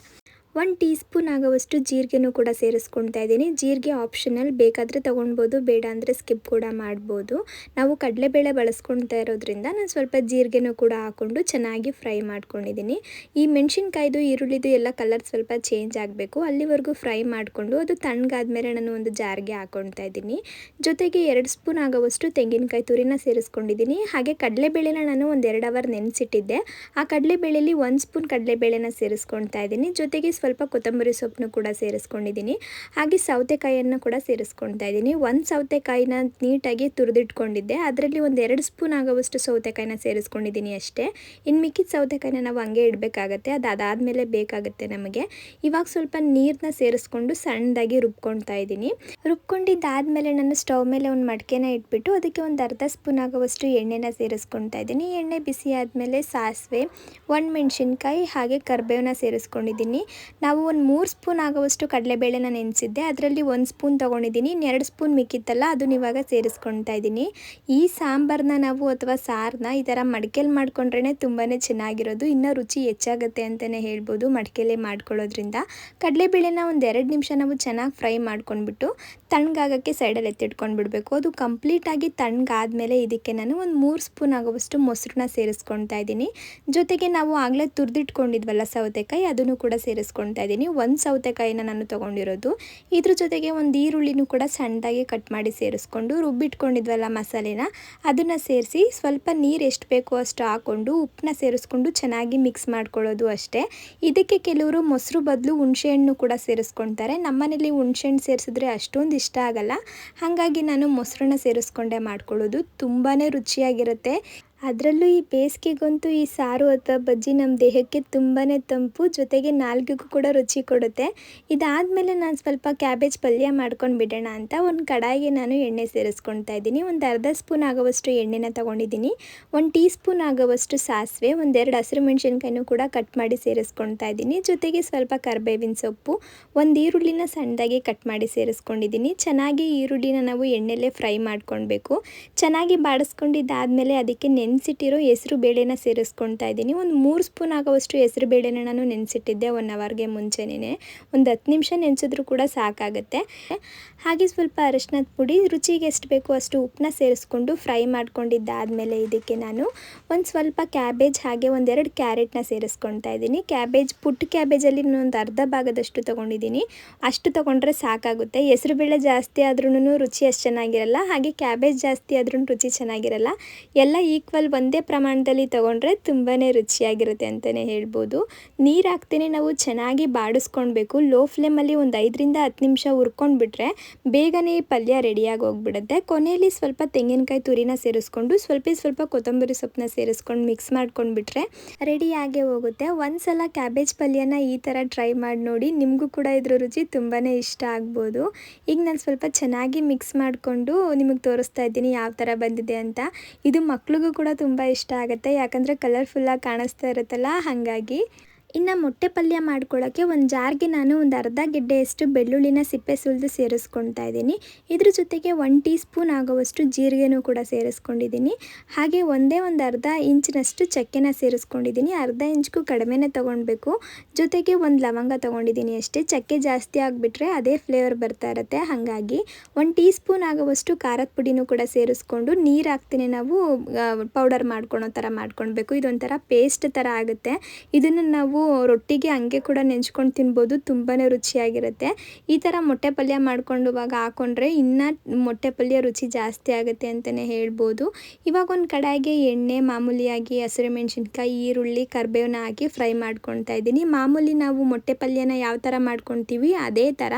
1 ಟೀ ಸ್ಪೂನ್ ಆಗೋವಷ್ಟು ಜೀರಿಗೆನೂ ಕೂಡ ಸೇರಿಸ್ಕೊಳ್ತಾ ಇದ್ದೀನಿ. ಜೀರಿಗೆ ಆಪ್ಷನಲ್, ಬೇಕಾದರೆ ತೊಗೊಳ್ಬೋದು, ಬೇಡ ಅಂದರೆ ಸ್ಕಿಪ್ ಕೂಡ ಮಾಡ್ಬೋದು. ನಾವು ಕಡಲೆಬೇಳೆ ಬಳಸ್ಕೊಳ್ತಾ ಇರೋದ್ರಿಂದ ನಾನು ಸ್ವಲ್ಪ ಜೀರಿಗೆನೂ ಕೂಡ ಹಾಕ್ಕೊಂಡು ಚೆನ್ನಾಗಿ ಫ್ರೈ ಮಾಡ್ಕೊಂಡಿದ್ದೀನಿ. ಈ ಮೆಣಸಿನ್ಕಾಯ್ದು ಈರುಳ್ಳಿದು ಎಲ್ಲ ಕಲರ್ ಸ್ವಲ್ಪ ಚೇಂಜ್ ಆಗಬೇಕು, ಅಲ್ಲಿವರೆಗೂ ಫ್ರೈ ಮಾಡಿಕೊಂಡು ಅದು ತಣ್ಣಗಾದ್ಮೇಲೆ ನಾನು ಒಂದು ಜಾರ್ಗೆ ಹಾಕ್ಕೊಳ್ತಾ ಇದ್ದೀನಿ. ಜೊತೆಗೆ 2 ಸ್ಪೂನ್ ಆಗೋವಷ್ಟು ತೆಂಗಿನಕಾಯಿ ತುರಿನ ಸೇರಿಸ್ಕೊಂಡಿದ್ದೀನಿ. ಹಾಗೆ ಕಡಲೆಬೇಳೆನ ನಾನು ಒಂದು 2 ಅವರ್ ನೆನೆಸಿಟ್ಟಿದ್ದೆ. ಆ ಕಡಲೆಬೇಳೆಯಲ್ಲಿ 1 ಸ್ಪೂನ್ ಕಡಲೆಬೇಳೆನ ಸೇರಿಸ್ಕೊಳ್ತಾ ಇದ್ದೀನಿ. ಜೊತೆಗೆ ಸ್ವಲ್ಪ ಕೊತ್ತಂಬರಿ ಸೊಪ್ಪನ್ನು ಕೂಡ ಸೇರಿಸ್ಕೊಂಡಿದ್ದೀನಿ. ಹಾಗೆ ಸೌತೆಕಾಯಿಯನ್ನು ಕೂಡ ಸೇರಿಸ್ಕೊಳ್ತಾ ಇದ್ದೀನಿ. 1 ಸೌತೆಕಾಯಿನ ನೀಟಾಗಿ ತುರಿದಿಟ್ಕೊಂಡಿದ್ದೆ, ಅದರಲ್ಲಿ ಒಂದು 2 ಸ್ಪೂನ್ ಆಗೋವಷ್ಟು ಸೌತೆಕಾಯಿನ ಸೇರಿಸ್ಕೊಂಡಿದ್ದೀನಿ ಅಷ್ಟೇ. ಇನ್ನು ಮಿಕ್ಕಿದ ಸೌತೆಕಾಯಿನ ನಾವು ಹಂಗೆ ಇಡಬೇಕಾಗತ್ತೆ, ಅದಾದಮೇಲೆ ಬೇಕಾಗುತ್ತೆ ನಮಗೆ. ಇವಾಗ ಸ್ವಲ್ಪ ನೀರನ್ನ ಸೇರಿಸ್ಕೊಂಡು ಸಣ್ಣದಾಗಿ ರುಬ್ಕೊಳ್ತಾ ಇದ್ದೀನಿ. ರುಬ್ಕೊಂಡಿದ್ದಾದಮೇಲೆ ನಾನು ಸ್ಟವ್ ಮೇಲೆ ಒಂದು ಮಡಿಕೆನ ಇಟ್ಬಿಟ್ಟು ಅದಕ್ಕೆ ಒಂದು ಅರ್ಧ ಸ್ಪೂನ್ ಆಗೋವಷ್ಟು ಎಣ್ಣೆನ ಸೇರಿಸ್ಕೊಳ್ತಾ ಇದ್ದೀನಿ. ಎಣ್ಣೆ ಬಿಸಿ ಆದಮೇಲೆ ಸಾಸಿವೆ, 1 ಮೆಣಸಿನ್ಕಾಯಿ ಹಾಗೆ ಕರಿಬೇವನ್ನ ಸೇರಿಸ್ಕೊಂಡಿದ್ದೀನಿ. ನಾವು ಒಂದು 3 ಸ್ಪೂನ್ ಆಗೋವಷ್ಟು ಕಡಲೆಬೇಳೆನ ನೆನೆಸಿದ್ದೆ, ಅದರಲ್ಲಿ 1 ಸ್ಪೂನ್ ತೊಗೊಂಡಿದ್ದೀನಿ. 2 ಸ್ಪೂನ್ ಮಿಕ್ಕಿತ್ತಲ್ಲ, ಅದನ್ನ ಇವಾಗ ಸೇರಿಸ್ಕೊಳ್ತಾ ಇದ್ದೀನಿ. ಈ ಸಾಂಬಾರನ್ನ ನಾವು ಅಥವಾ ಸಾರನ್ನ ಈ ಥರ ಮಡಿಕೆಲಿ ಮಾಡ್ಕೊಂಡ್ರೇ ತುಂಬಾ ಚೆನ್ನಾಗಿರೋದು, ಇನ್ನೂ ರುಚಿ ಹೆಚ್ಚಾಗುತ್ತೆ ಅಂತಲೇ ಹೇಳ್ಬೋದು ಮಡಿಕೆಲೇ ಮಾಡ್ಕೊಳ್ಳೋದ್ರಿಂದ. ಕಡಲೆಬೇಳೆನ ಒಂದು 2 ನಿಮಿಷ ನಾವು ಚೆನ್ನಾಗಿ ಫ್ರೈ ಮಾಡ್ಕೊಂಡ್ಬಿಟ್ಟು ತಣ್ಣಗಾಗೋಕ್ಕೆ ಸೈಡಲ್ಲಿ ಎತ್ತಿಟ್ಕೊಂಡು ಬಿಡಬೇಕು. ಅದು ಕಂಪ್ಲೀಟಾಗಿ ತಣ್ಣಗಾದ್ಮೇಲೆ ಇದಕ್ಕೆ ನಾನು ಒಂದು 3 ಸ್ಪೂನ್ ಆಗೋವಷ್ಟು ಮೊಸರನ್ನ ಸೇರಿಸ್ಕೊಳ್ತಾ ಇದ್ದೀನಿ. ಜೊತೆಗೆ ನಾವು ಆಗಲೇ ತುರಿದಿಟ್ಕೊಂಡಿದ್ವಲ್ಲ ಸೌತೆಕಾಯಿ, ಅದನ್ನು ಕೂಡ ಸೇರಿಸ್ಕೊಳ್ತಾ ಇದ್ದೀನಿ. 1 ಸೌತೆಕಾಯಿನ ನಾನು ತೊಗೊಂಡಿರೋದು. ಇದ್ರ ಜೊತೆಗೆ ಒಂದು ಈರುಳ್ಳಿನೂ ಕೂಡ ಸಣ್ಣದಾಗಿ ಕಟ್ ಮಾಡಿ ಸೇರಿಸ್ಕೊಂಡು ರುಬ್ಬಿಟ್ಕೊಂಡಿದ್ವಲ್ಲ ಮಸಾಲೆನ, ಅದನ್ನು ಸೇರಿಸಿ ಸ್ವಲ್ಪ ನೀರು ಎಷ್ಟು ಬೇಕೋ ಅಷ್ಟು ಹಾಕ್ಕೊಂಡು ಉಪ್ಪನ್ನ ಸೇರಿಸ್ಕೊಂಡು ಚೆನ್ನಾಗಿ ಮಿಕ್ಸ್ ಮಾಡ್ಕೊಳ್ಳೋದು ಅಷ್ಟೇ. ಇದಕ್ಕೆ ಕೆಲವರು ಮೊಸರು ಬದಲು ಹುಣಸೆಹಣ್ಣು ಕೂಡ ಸೇರಿಸ್ಕೊಳ್ತಾರೆ. ನಮ್ಮನೇಲಿ ಹುಣಸೆಹಣ್ಣು ಸೇರಿಸಿದ್ರೆ ಅಷ್ಟೊಂದು ಇಷ್ಟ ಆಗಲ್ಲ, ಹಾಗಾಗಿ ನಾನು ಮೊಸರನ್ನ ಸೇರಿಸ್ಕೊಂಡೇ ಮಾಡ್ಕೊಳ್ಳೋದು. ತುಂಬಾ ರುಚಿಯಾಗಿರುತ್ತೆ. ಅದರಲ್ಲೂ ಈ ಬೇಸಿಗೆಗಂತೂ ಈ ಸಾರು ಅಥವಾ ಬಜ್ಜಿ ನಮ್ಮ ದೇಹಕ್ಕೆ ತುಂಬಾ ತಂಪು, ಜೊತೆಗೆ ನಾಲ್ಗೆಗೂ ಕೂಡ ರುಚಿ ಕೊಡುತ್ತೆ. ಇದಾದಮೇಲೆ ನಾನು ಸ್ವಲ್ಪ ಕ್ಯಾಬೇಜ್ ಪಲ್ಯ ಮಾಡ್ಕೊಂಡು ಬಿಡೋಣ ಅಂತ ಒಂದು ಕಡಾಯಿಗೆ ನಾನು ಎಣ್ಣೆ ಸೇರಿಸ್ಕೊಳ್ತಾ ಇದ್ದೀನಿ. ಒಂದು ಅರ್ಧ ಸ್ಪೂನ್ ಆಗೋವಷ್ಟು ಎಣ್ಣೆನ ತೊಗೊಂಡಿದ್ದೀನಿ. 1 ಟೀ ಸ್ಪೂನ್ ಆಗೋವಷ್ಟು ಸಾಸಿವೆ, 1-2 ಹಸಿರು ಮೆಣಸಿನ್ಕಾಯಿನೂ ಕೂಡ ಕಟ್ ಮಾಡಿ ಸೇರಿಸ್ಕೊಳ್ತಾ ಇದ್ದೀನಿ. ಜೊತೆಗೆ ಸ್ವಲ್ಪ ಕರಿಬೇವಿನ ಸೊಪ್ಪು, 1 ಈರುಳ್ಳಿನ ಸಣ್ಣದಾಗಿ ಕಟ್ ಮಾಡಿ ಸೇರಿಸ್ಕೊಂಡಿದ್ದೀನಿ. ಚೆನ್ನಾಗಿ ಈರುಳ್ಳಿನ ನಾವು ಎಣ್ಣೆಲೇ ಫ್ರೈ ಮಾಡ್ಕೊಳ್ಬೇಕು. ಚೆನ್ನಾಗಿ ಬಾಡಿಸ್ಕೊಂಡಿದ್ದಾದಮೇಲೆ ಅದಕ್ಕೆ ನೆನೆಸಿಟ್ಟಿರೋ ಹೆಸರು ಬೇಳೆನ ಸೇರಿಸ್ಕೊಳ್ತಾ ಇದ್ದೀನಿ. ಒಂದು 3 ಸ್ಪೂನ್ ಆಗೋವಷ್ಟು ಹೆಸರು ಬೇಳೆನ ನಾನು ನೆನೆಸಿಟ್ಟಿದ್ದೆ 1 ಅವರ್ಗೆ ಮುಂಚೆನೇ. ಒಂದು 10 ನಿಮಿಷ ನೆನೆಸಿದ್ರೂ ಕೂಡ ಸಾಕಾಗುತ್ತೆ. ಹಾಗೆ ಸ್ವಲ್ಪ ಅರಿಶಿನದ ಪುಡಿ, ರುಚಿಗೆ ಎಷ್ಟು ಬೇಕೋ ಅಷ್ಟು ಉಪ್ಪನ್ನ ಸೇರಿಸ್ಕೊಂಡು ಫ್ರೈ ಮಾಡ್ಕೊಂಡಿದ್ದಾದಮೇಲೆ ಇದಕ್ಕೆ ನಾನು ಒಂದು ಸ್ವಲ್ಪ ಕ್ಯಾಬೇಜ್ ಹಾಗೆ 1-2 ಕ್ಯಾರೆಟ್ನ ಸೇರಿಸ್ಕೊಳ್ತಾ ಇದ್ದೀನಿ. ಪುಟ್ಟ ಕ್ಯಾಬೇಜಲ್ಲಿ ನಾನು ಒಂದು ಅರ್ಧ ಭಾಗದಷ್ಟು ತೊಗೊಂಡಿದ್ದೀನಿ. ಅಷ್ಟು ತೊಗೊಂಡ್ರೆ ಸಾಕಾಗುತ್ತೆ. ಹೆಸರುಬೇಳೆ ಜಾಸ್ತಿ ಆದ್ರೂ ರುಚಿ ಅಷ್ಟು ಚೆನ್ನಾಗಿರಲ್ಲ, ಹಾಗೆ ಕ್ಯಾಬೇಜ್ ಜಾಸ್ತಿ ಆದ್ರೂ ರುಚಿ ಚೆನ್ನಾಗಿರಲ್ಲ. ಎಲ್ಲ ಈಕ್ವಲ್ ಒಂದೇ ಪ್ರಮಾಣದಲ್ಲಿ ತೊಗೊಂಡ್ರೆ ತುಂಬಾ ರುಚಿಯಾಗಿರುತ್ತೆ ಅಂತಲೇ ಹೇಳ್ಬೋದು. ನೀರು ಹಾಕ್ತೇನೆ ನಾವು ಚೆನ್ನಾಗಿ ಬಾಡಿಸ್ಕೊಳ್ಬೇಕು. ಲೋ ಫ್ಲೇಮಲ್ಲಿ ಒಂದು 5ರಿಂದ 10 ನಿಮಿಷ ಹುರ್ಕೊಂಡ್ಬಿಟ್ರೆ ಬೇಗನೆ ಈ ಪಲ್ಯ ರೆಡಿಯಾಗಿ ಹೋಗ್ಬಿಡುತ್ತೆ. ಕೊನೆಯಲ್ಲಿ ಸ್ವಲ್ಪ ತೆಂಗಿನಕಾಯಿ ತುರಿನ ಸೇರಿಸ್ಕೊಂಡು ಸ್ವಲ್ಪ ಕೊತ್ತಂಬರಿ ಸೊಪ್ಪನ್ನ ಸೇರಿಸ್ಕೊಂಡು ಮಿಕ್ಸ್ ಮಾಡ್ಕೊಂಡ್ಬಿಟ್ರೆ ರೆಡಿಯಾಗೇ ಹೋಗುತ್ತೆ. ಒಂದ್ಸಲ ಕ್ಯಾಬೇಜ್ ಪಲ್ಯನ ಈ ಥರ ಟ್ರೈ ಮಾಡಿ ನೋಡಿ, ನಿಮಗೂ ಕೂಡ ಇದ್ರ ರುಚಿ ತುಂಬಾ ಇಷ್ಟ ಆಗ್ಬೋದು. ಈಗ ನಾನು ಸ್ವಲ್ಪ ಚೆನ್ನಾಗಿ ಮಿಕ್ಸ್ ಮಾಡಿಕೊಂಡು ನಿಮಗೆ ತೋರಿಸ್ತಾ ಇದ್ದೀನಿ ಯಾವ ಥರ ಬಂದಿದೆ ಅಂತ. ಇದು ಮಕ್ಳಿಗೂ ಕೂಡ ತುಂಬ ಇಷ್ಟ ಆಗುತ್ತೆ, ಯಾಕಂದರೆ ಕಲರ್ಫುಲ್ಲಾಗಿ ಕಾಣಿಸ್ತಾ ಇರುತ್ತಲ್ಲ ಹಾಗಾಗಿ. ಇನ್ನು ಮೊಟ್ಟೆ ಪಲ್ಯ ಮಾಡ್ಕೊಳ್ಳೋಕ್ಕೆ ಒಂದು ಜಾರ್ಗೆ ನಾನು ಒಂದು ಅರ್ಧ ಗೆಡ್ಡೆಯಷ್ಟು ಬೆಳ್ಳುಳ್ಳಿನ ಸಿಪ್ಪೆ ಸುಲಿದು ಸೇರಿಸ್ಕೊಳ್ತಾ ಇದ್ದೀನಿ. ಇದ್ರ ಜೊತೆಗೆ 1 ಟೀ ಸ್ಪೂನ್ ಆಗೋವಷ್ಟು ಜೀರಿಗೆನೂ ಕೂಡ ಸೇರಿಸ್ಕೊಂಡಿದ್ದೀನಿ. ಹಾಗೆ ಒಂದು ಅರ್ಧ ಇಂಚಿನಷ್ಟು ಚಕ್ಕೆನ ಸೇರಿಸ್ಕೊಂಡಿದ್ದೀನಿ. ಅರ್ಧ ಇಂಚ್ಗೂ ಕಡಿಮೆನೇ ತೊಗೊಳ್ಬೇಕು. ಜೊತೆಗೆ ಒಂದು ಲವಂಗ ತೊಗೊಂಡಿದ್ದೀನಿ ಅಷ್ಟೇ. ಚಕ್ಕೆ ಜಾಸ್ತಿ ಆಗಿಬಿಟ್ರೆ ಅದೇ ಫ್ಲೇವರ್ ಬರ್ತಾ ಇರುತ್ತೆ, ಹಾಗಾಗಿ 1 ಟೀ ಸ್ಪೂನ್ ಆಗೋವಷ್ಟು ಖಾರದ ಪುಡಿನೂ ಕೂಡ ಸೇರಿಸ್ಕೊಂಡು ನೀರು ಹಾಕ್ತೀನಿ. ನಾವು ಪೌಡರ್ ಮಾಡ್ಕೊಳೋ ಥರ ಮಾಡ್ಕೊಳ್ಬೇಕು. ಇದೊಂಥರ ಪೇಸ್ಟ್ ಥರ ಆಗುತ್ತೆ. ಇದನ್ನು ನಾವು ರೊಟ್ಟಿಗೆ ಹಂಗೆ ಕೂಡ ನೆಂಚ್ಕೊಂಡು ತಿನ್ಬೋದು, ತುಂಬಾ ರುಚಿಯಾಗಿರುತ್ತೆ. ಈ ಥರ ಮೊಟ್ಟೆ ಪಲ್ಯ ಮಾಡ್ಕೊಂಡುವಾಗ ಹಾಕೊಂಡ್ರೆ ಇನ್ನೂ ಮೊಟ್ಟೆ ಪಲ್ಯ ರುಚಿ ಜಾಸ್ತಿ ಆಗುತ್ತೆ ಅಂತಲೇ ಹೇಳ್ಬೋದು. ಇವಾಗ ಒಂದು ಕಡಾಯಿಗೆ ಎಣ್ಣೆ, ಮಾಮೂಲಿಯಾಗಿ ಹಸಿರು ಮೆಣಸಿನ್ಕಾಯಿ, ಈರುಳ್ಳಿ, ಕರಿಬೇವನ್ನ ಹಾಕಿ ಫ್ರೈ ಮಾಡ್ಕೊಳ್ತಾ ಇದ್ದೀನಿ. ಮಾಮೂಲಿ ನಾವು ಮೊಟ್ಟೆ ಪಲ್ಯನ ಯಾವ ಥರ ಮಾಡ್ಕೊತೀವಿ ಅದೇ ಥರ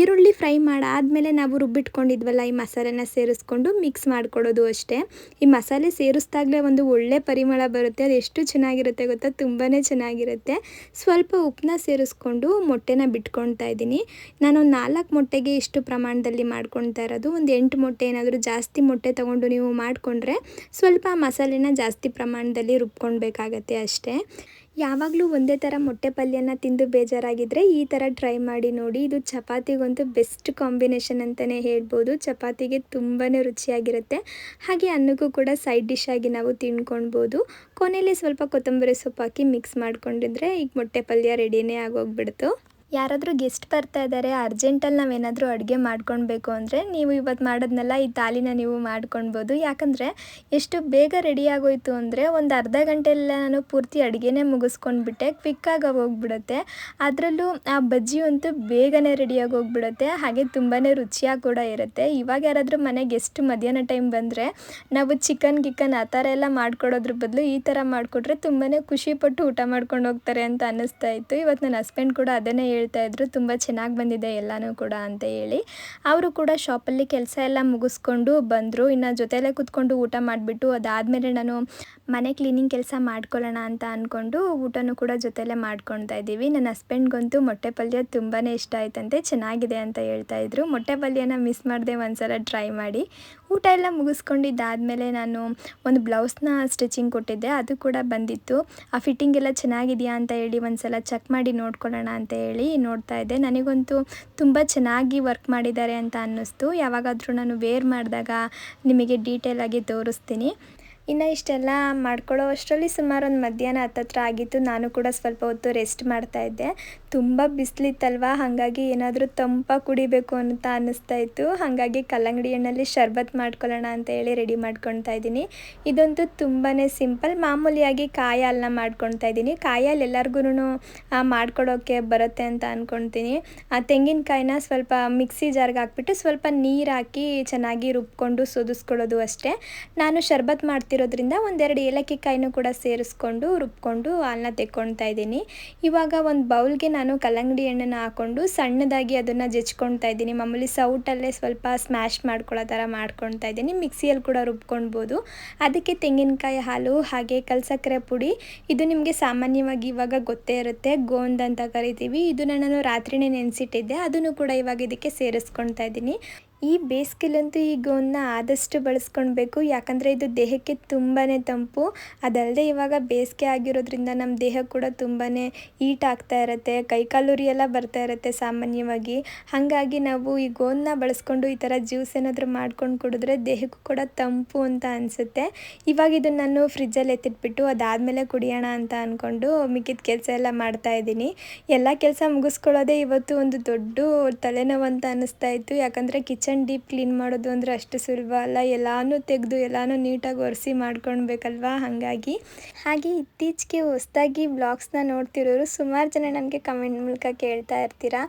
ಈರುಳ್ಳಿ ಫ್ರೈ ಮಾಡಾದಮೇಲೆ ನಾವು ರುಬ್ಬಿಟ್ಕೊಂಡಿದ್ವಲ್ಲ ಈ ಮಸಾಲೆನ ಸೇರಿಸ್ಕೊಂಡು ಮಿಕ್ಸ್ ಮಾಡ್ಕೊಡೋದು ಅಷ್ಟೇ. ಈ ಮಸಾಲೆ ಸೇರಿಸ್ದಾಗಲೇ ಒಂದು ಒಳ್ಳೆ ಪರಿಮಳ ಬರುತ್ತೆ. ಅದು ಎಷ್ಟು ಚೆನ್ನಾಗಿರುತ್ತೆ ಗೊತ್ತಾ, ತುಂಬಾ ಚೆನ್ನಾಗಿರುತ್ತೆ. ಸ್ವಲ್ಪ ಉಪ್ಪನ್ನ ಸೇರಿಸ್ಕೊಂಡು ಮೊಟ್ಟೆನ ಬಿಟ್ಕೊಳ್ತಾ ಇದ್ದೀನಿ. ನಾನೊಂದು 4 ಮೊಟ್ಟೆಗೆ ಇಷ್ಟು ಪ್ರಮಾಣದಲ್ಲಿ ಮಾಡ್ಕೊಳ್ತಾ ಇರೋದು. ಒಂದು 8 ಮೊಟ್ಟೆ ಏನಾದರೂ ಜಾಸ್ತಿ ಮೊಟ್ಟೆ ತೊಗೊಂಡು ನೀವು ಮಾಡಿಕೊಂಡ್ರೆ ಸ್ವಲ್ಪ ಮಸಾಲೆನ ಜಾಸ್ತಿ ಪ್ರಮಾಣದಲ್ಲಿ ರುಬ್ಕೊಳ್ಬೇಕಾಗತ್ತೆ ಅಷ್ಟೇ. ಯಾವಾಗಲೂ ಒಂದೇ ಥರ ಮೊಟ್ಟೆ ಪಲ್ಯನ ತಿಂದು ಬೇಜಾರಾಗಿದ್ದರೆ ಈ ಥರ ಟ್ರೈ ಮಾಡಿ ನೋಡಿ. ಇದು ಚಪಾತಿಗಂತೂ ಬೆಸ್ಟ್ ಕಾಂಬಿನೇಷನ್ ಅಂತಲೇ ಹೇಳ್ಬೋದು. ಚಪಾತಿಗೆ ತುಂಬಾ ರುಚಿಯಾಗಿರುತ್ತೆ. ಹಾಗೆ ಅನ್ನಕ್ಕೂ ಕೂಡ ಸೈಡ್ ಡಿಶ್ ಆಗಿ ನಾವು ತಿನ್ಕೊಳ್ಬೋದು. ಕೊನೆಯಲ್ಲಿ ಸ್ವಲ್ಪ ಕೊತ್ತಂಬರಿ ಸೊಪ್ಪು ಹಾಕಿ ಮಿಕ್ಸ್ ಮಾಡ್ಕೊಂಡಿದ್ರೆ ಈಗ ಮೊಟ್ಟೆ ಪಲ್ಯ ರೆಡಿನೇ ಆಗೋಗ್ಬಿಡ್ತು. ಯಾರಾದರೂ ಗೆಸ್ಟ್ ಬರ್ತಾ ಇದ್ದಾರೆ, ಅರ್ಜೆಂಟಲ್ಲಿ ನಾವೇನಾದರೂ ಅಡುಗೆ ಮಾಡ್ಕೊಳ್ಬೇಕು ಅಂದರೆ ನೀವು ಇವತ್ತು ಮಾಡೋದ್ನೆಲ್ಲ ಈ ತಾಲಿನ ನೀವು ಮಾಡ್ಕೊಳ್ಬೋದು. ಯಾಕಂದರೆ ಎಷ್ಟು ಬೇಗ ರೆಡಿ ಆಗೋಯ್ತು ಅಂದರೆ ಒಂದು ಅರ್ಧ ಗಂಟೆಯಲ್ಲ ನಾನು ಪೂರ್ತಿ ಅಡುಗೆನೇ ಮುಗಿಸ್ಕೊಂಡ್ಬಿಟ್ಟೆ. ಕ್ವಿಕ್ಕಾಗಿ ಹೋಗ್ಬಿಡುತ್ತೆ. ಅದರಲ್ಲೂ ಆ ಬಜ್ಜಿ ಅಂತೂ ಬೇಗನೆ ರೆಡಿಯಾಗಿ ಹೋಗ್ಬಿಡುತ್ತೆ. ಹಾಗೆ ತುಂಬಾ ರುಚಿಯಾಗಿ ಕೂಡ ಇರುತ್ತೆ. ಇವಾಗ ಯಾರಾದರೂ ಮನೆ ಗೆಸ್ಟ್ ಮಧ್ಯಾಹ್ನ ಟೈಮ್ ಬಂದರೆ ನಾವು ಚಿಕನ್ ಆ ಥರ ಎಲ್ಲ ಮಾಡ್ಕೊಡೋದ್ರ ಬದಲು ಈ ಥರ ಮಾಡಿಕೊಟ್ರೆ ತುಂಬಾ ಖುಷಿಪಟ್ಟು ಊಟ ಮಾಡ್ಕೊಂಡು ಹೋಗ್ತಾರೆ ಅಂತ ಅನ್ನಿಸ್ತಾ ಇತ್ತು. ಇವತ್ತು ನನ್ನ ಹಸ್ಬೆಂಡ್ ಕೂಡ ಅದನ್ನೇ ಹೇಳ್ತಾ ಇದ್ರು, ತುಂಬ ಚೆನ್ನಾಗಿ ಬಂದಿದೆ ಎಲ್ಲನೂ ಕೂಡ ಅಂತ ಹೇಳಿ. ಅವರು ಕೂಡ ಶಾಪಲ್ಲಿ ಕೆಲಸ ಎಲ್ಲ ಮುಗಿಸ್ಕೊಂಡು ಬಂದರು. ಇನ್ನು ಜೊತೆಯಲ್ಲೇ ಕೂತ್ಕೊಂಡು ಊಟ ಮಾಡಿಬಿಟ್ಟು ಅದಾದಮೇಲೆ ನಾನು ಮನೆ ಕ್ಲೀನಿಂಗ್ ಕೆಲಸ ಮಾಡ್ಕೊಳ್ಳೋಣ ಅಂತ ಅಂದ್ಕೊಂಡು ಊಟನೂ ಕೂಡ ಜೊತೆಯಲ್ಲೇ ಮಾಡ್ಕೊಳ್ತಾ ಇದ್ದೀವಿ. ನನ್ನ ಹಸ್ಬೆಂಡ್ಗಂತೂ ಮೊಟ್ಟೆ ಪಲ್ಯ ತುಂಬಾ ಇಷ್ಟ ಆಯ್ತಂತೆ, ಚೆನ್ನಾಗಿದೆ ಅಂತ ಹೇಳ್ತಾಯಿದ್ರು. ಮೊಟ್ಟೆ ಪಲ್ಯನ ಮಿಸ್ ಮಾಡದೆ ಒಂದ್ಸಲ ಟ್ರೈ ಮಾಡಿ. ಊಟ ಎಲ್ಲ ಮುಗಿಸ್ಕೊಂಡಿದ್ದಾದಮೇಲೆ ನಾನು ಒಂದು ಬ್ಲೌಸ್ನ ಸ್ಟಿಚಿಂಗ್ ಕೊಟ್ಟಿದ್ದೆ, ಅದು ಕೂಡ ಬಂದಿತ್ತು. ಆ ಫಿಟ್ಟಿಂಗ್ ಎಲ್ಲ ಚೆನ್ನಾಗಿದೆಯಾ ಅಂತ ಹೇಳಿ ಒಂದ್ಸಲ ಚೆಕ್ ಮಾಡಿ ನೋಡ್ಕೊಳ್ಳೋಣ ಅಂತ ಹೇಳಿ ನೋಡ್ತಾ ಇದ್ದೆ. ನನಗಂತೂ ತುಂಬ ಚೆನ್ನಾಗಿ ವರ್ಕ್ ಮಾಡಿದ್ದಾರೆ ಅಂತ ಅನ್ನಿಸ್ತು. ಯಾವಾಗಾದರೂ ನಾನು ವೇರ್ ಮಾಡಿದಾಗ ನಿಮಗೆ ಡೀಟೇಲಾಗಿ ತೋರಿಸ್ತೀನಿ. ಇನ್ನು ಇಷ್ಟೆಲ್ಲ ಮಾಡ್ಕೊಳ್ಳೋ ಅಷ್ಟರಲ್ಲಿ ಸುಮಾರು ಒಂದು ಮಧ್ಯಾಹ್ನ ಹತ್ತತ್ರ ಆಗಿತ್ತು. ನಾನು ಕೂಡ ಸ್ವಲ್ಪ ಹೊತ್ತು ರೆಸ್ಟ್ ಮಾಡ್ತಾಯಿದ್ದೆ. ತುಂಬ ಬಿಸಿಲಿತ್ತಲ್ವ, ಹಾಗಾಗಿ ಏನಾದರೂ ತಂಪಾಗಿ ಕುಡಿಬೇಕು ಅಂತ ಅನ್ನಿಸ್ತಾ ಇತ್ತು. ಹಾಗಾಗಿ ಕಲ್ಲಂಗಡಿ ಹಣ್ಣಲ್ಲಿ ಶರ್ಬತ್ ಮಾಡ್ಕೊಳ್ಳೋಣ ಅಂತ ಹೇಳಿ ರೆಡಿ ಮಾಡ್ಕೊಳ್ತಾ ಇದ್ದೀನಿ. ಇದಂತೂ ತುಂಬಾ ಸಿಂಪಲ್. ಮಾಮೂಲಿಯಾಗಿ ಕಾಯಿ ಹಾಲನ್ನ ಮಾಡ್ಕೊಳ್ತಾ ಇದ್ದೀನಿ. ಕಾಯಿ ಹಾಲು ಎಲ್ಲರಿಗೂ ಮಾಡ್ಕೊಡೋಕ್ಕೆ ಬರುತ್ತೆ ಅಂತ ಅಂದ್ಕೊಳ್ತೀನಿ. ಆ ತೆಂಗಿನಕಾಯಿನ ಸ್ವಲ್ಪ ಮಿಕ್ಸಿ ಜಾರ್ಗೆ ಹಾಕ್ಬಿಟ್ಟು ಸ್ವಲ್ಪ ನೀರು ಹಾಕಿ ಚೆನ್ನಾಗಿ ರುಬ್ಕೊಂಡು ಸೋದಿಸ್ಕೊಳ್ಳೋದು ಅಷ್ಟೇ. ನಾನು ಶರ್ಬತ್ ಮಾಡ್ತಿರೋದ್ರಿಂದ 1-2 ಏಲಕ್ಕಿ ಕಾಯಿನೂ ಕೂಡ ಸೇರಿಸ್ಕೊಂಡು ರುಬ್ಕೊಂಡು ಹಾಲನ್ನ ತೆಕ್ಕೊಳ್ತಾ ಇದ್ದೀನಿ. ಇವಾಗ ಒಂದು ಬೌಲ್ಗೆ ನಾನು ಕಲ್ಲಂಗಡಿ ಹಣ್ಣನ್ನು ಹಾಕ್ಕೊಂಡು ಸಣ್ಣದಾಗಿ ಅದನ್ನು ಜಜ್ಕೊಳ್ತಾ ಇದ್ದೀನಿ. ಮಾಮೂಲಿ ಸೌಟಲ್ಲೇ ಸ್ವಲ್ಪ ಸ್ಮ್ಯಾಶ್ ಮಾಡ್ಕೊಳ್ಳೋ ಥರ ಮಾಡ್ಕೊಳ್ತಾ ಇದ್ದೀನಿ. ಮಿಕ್ಸಿಯಲ್ಲಿ ಕೂಡ ರುಬ್ಕೊಳ್ಬೋದು. ಅದಕ್ಕೆ ತೆಂಗಿನಕಾಯಿ ಹಾಲು ಹಾಗೆ ಕಲ್ಸಕ್ಕರೆ ಪುಡಿ, ಇದು ನಿಮಗೆ ಸಾಮಾನ್ಯವಾಗಿ ಇವಾಗ ಗೊತ್ತೇ ಇರುತ್ತೆ, ಗೋಂದ್ ಅಂತ ಕರಿತೀವಿ. ಇದನ್ನು ನಾನು ರಾತ್ರಿನೇ ನೆನೆಸಿಟ್ಟಿದ್ದೆ, ಅದನ್ನು ಕೂಡ ಇವಾಗ ಇದಕ್ಕೆ ಸೇರಿಸ್ಕೊಳ್ತಾ ಇದ್ದೀನಿ. ಈ ಬೇಸಿಗೆಲಂತೂ ಈ ಗೋನ್ನ ಆದಷ್ಟು ಬಳಸ್ಕೊಳ್ಬೇಕು, ಯಾಕಂದರೆ ಇದು ದೇಹಕ್ಕೆ ತುಂಬಾ ತಂಪು. ಅದಲ್ಲದೆ ಇವಾಗ ಬೇಸಿಗೆ ಆಗಿರೋದ್ರಿಂದ ನಮ್ಮ ದೇಹ ಕೂಡ ತುಂಬಾ ಹೀಟ್ ಆಗ್ತಾ ಇರುತ್ತೆ, ಕೈಕಾಲು ಉರಿ ಎಲ್ಲ ಬರ್ತಾ ಇರುತ್ತೆ ಸಾಮಾನ್ಯವಾಗಿ. ಹಾಗಾಗಿ ನಾವು ಈ ಗೋನ್ನ ಬಳಸ್ಕೊಂಡು ಈ ಥರ ಜ್ಯೂಸ್ ಏನಾದರೂ ಮಾಡ್ಕೊಂಡು ಕುಡಿದ್ರೆ ದೇಹಕ್ಕೂ ಕೂಡ ತಂಪು ಅಂತ ಅನಿಸುತ್ತೆ. ಇವಾಗ ಇದನ್ನು ನಾನು ಫ್ರಿಜ್ಜಲ್ಲಿ ಎತ್ತಿಟ್ಬಿಟ್ಟು ಅದಾದಮೇಲೆ ಕುಡಿಯೋಣ ಅಂತ ಅಂದ್ಕೊಂಡು ಮಿಕ್ಕಿದ ಕೆಲಸ ಎಲ್ಲ ಮಾಡ್ತಾ ಇದ್ದೀನಿ. ಎಲ್ಲ ಕೆಲಸ ಮುಗಿಸ್ಕೊಳ್ಳೋದೇ ಇವತ್ತು ಒಂದು ದೊಡ್ಡ ತಲೆನೋವು ಅಂತ ಅನ್ನಿಸ್ತಾ ಇತ್ತು. ಯಾಕಂದರೆ ಕಿಚನ್ ಡೀಪ್ ಕ್ಲೀನ್ ಮಾಡೋದು ಅಂದರೆ ಅಷ್ಟು ಸುಲಭ ಅಲ್ಲ, ಎಲ್ಲನೂ ತೆಗೆದು ಎಲ್ಲನೂ ನೀಟಾಗಿ ಒರೆಸಿ ಮಾಡ್ಕೊಳ್ಬೇಕಲ್ವಾ. ಹಾಗೆ ಇತ್ತೀಚೆಗೆ ಹೊಸದಾಗಿ ಬ್ಲಾಗ್ಸ್ನ ನೋಡ್ತಿರೋರು ಸುಮಾರು ಜನ ನನಗೆ ಕಮೆಂಟ್ ಮೂಲಕ ಕೇಳ್ತಾ ಇರ್ತೀರಾ.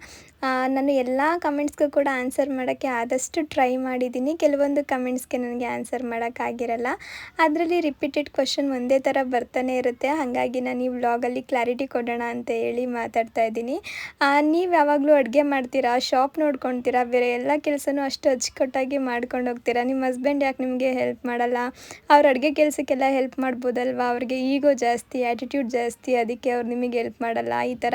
ನಾನು ಎಲ್ಲ ಕಮೆಂಟ್ಸ್ಗೂ ಕೂಡ ಆನ್ಸರ್ ಮಾಡೋಕ್ಕೆ ಆದಷ್ಟು ಟ್ರೈ ಮಾಡಿದ್ದೀನಿ. ಕೆಲವೊಂದು ಕಮೆಂಟ್ಸ್ಗೆ ನನಗೆ ಆನ್ಸರ್ ಮಾಡೋಕ್ಕಾಗಿರಲ್ಲ. ಅದರಲ್ಲಿ ರಿಪೀಟೆಡ್ ಕ್ವಶನ್ ಒಂದೇ ಥರ ಬರ್ತಾನೆ ಇರುತ್ತೆ. ಹಾಗಾಗಿ ನಾನು ಈ ವ್ಲಾಗಲ್ಲಿ ಕ್ಲಾರಿಟಿ ಕೊಡೋಣ ಅಂತ ಹೇಳಿ ಮಾತಾಡ್ತಾ ಇದ್ದೀನಿ. ನೀವು ಯಾವಾಗಲೂ ಅಡುಗೆ ಮಾಡ್ತೀರಾ, ಶಾಪ್ ನೋಡ್ಕೊಳ್ತೀರಾ, ಬೇರೆ ಎಲ್ಲ ಕೆಲಸನೂ ಅಷ್ಟು ಅಚ್ಚುಕಟ್ಟಾಗಿ ಮಾಡ್ಕೊಂಡು ಹೋಗ್ತೀರಾ. ನಿಮ್ಮ ಹಸ್ಬೆಂಡ್ ಯಾಕೆ ನಿಮಗೆ ಹೆಲ್ಪ್ ಮಾಡಲ್ಲ? ಅವ್ರು ಅಡುಗೆ ಕೆಲಸಕ್ಕೆಲ್ಲ ಹೆಲ್ಪ್ ಮಾಡ್ಬೋದಲ್ವಾ? ಅವ್ರಿಗೆ ಈಗೋ ಜಾಸ್ತಿ, ಆ್ಯಟಿಟ್ಯೂಡ್ ಜಾಸ್ತಿ, ಅದಕ್ಕೆ ಅವ್ರು ನಿಮಗೆ ಹೆಲ್ಪ್ ಮಾಡಲ್ಲ. ಈ ಥರ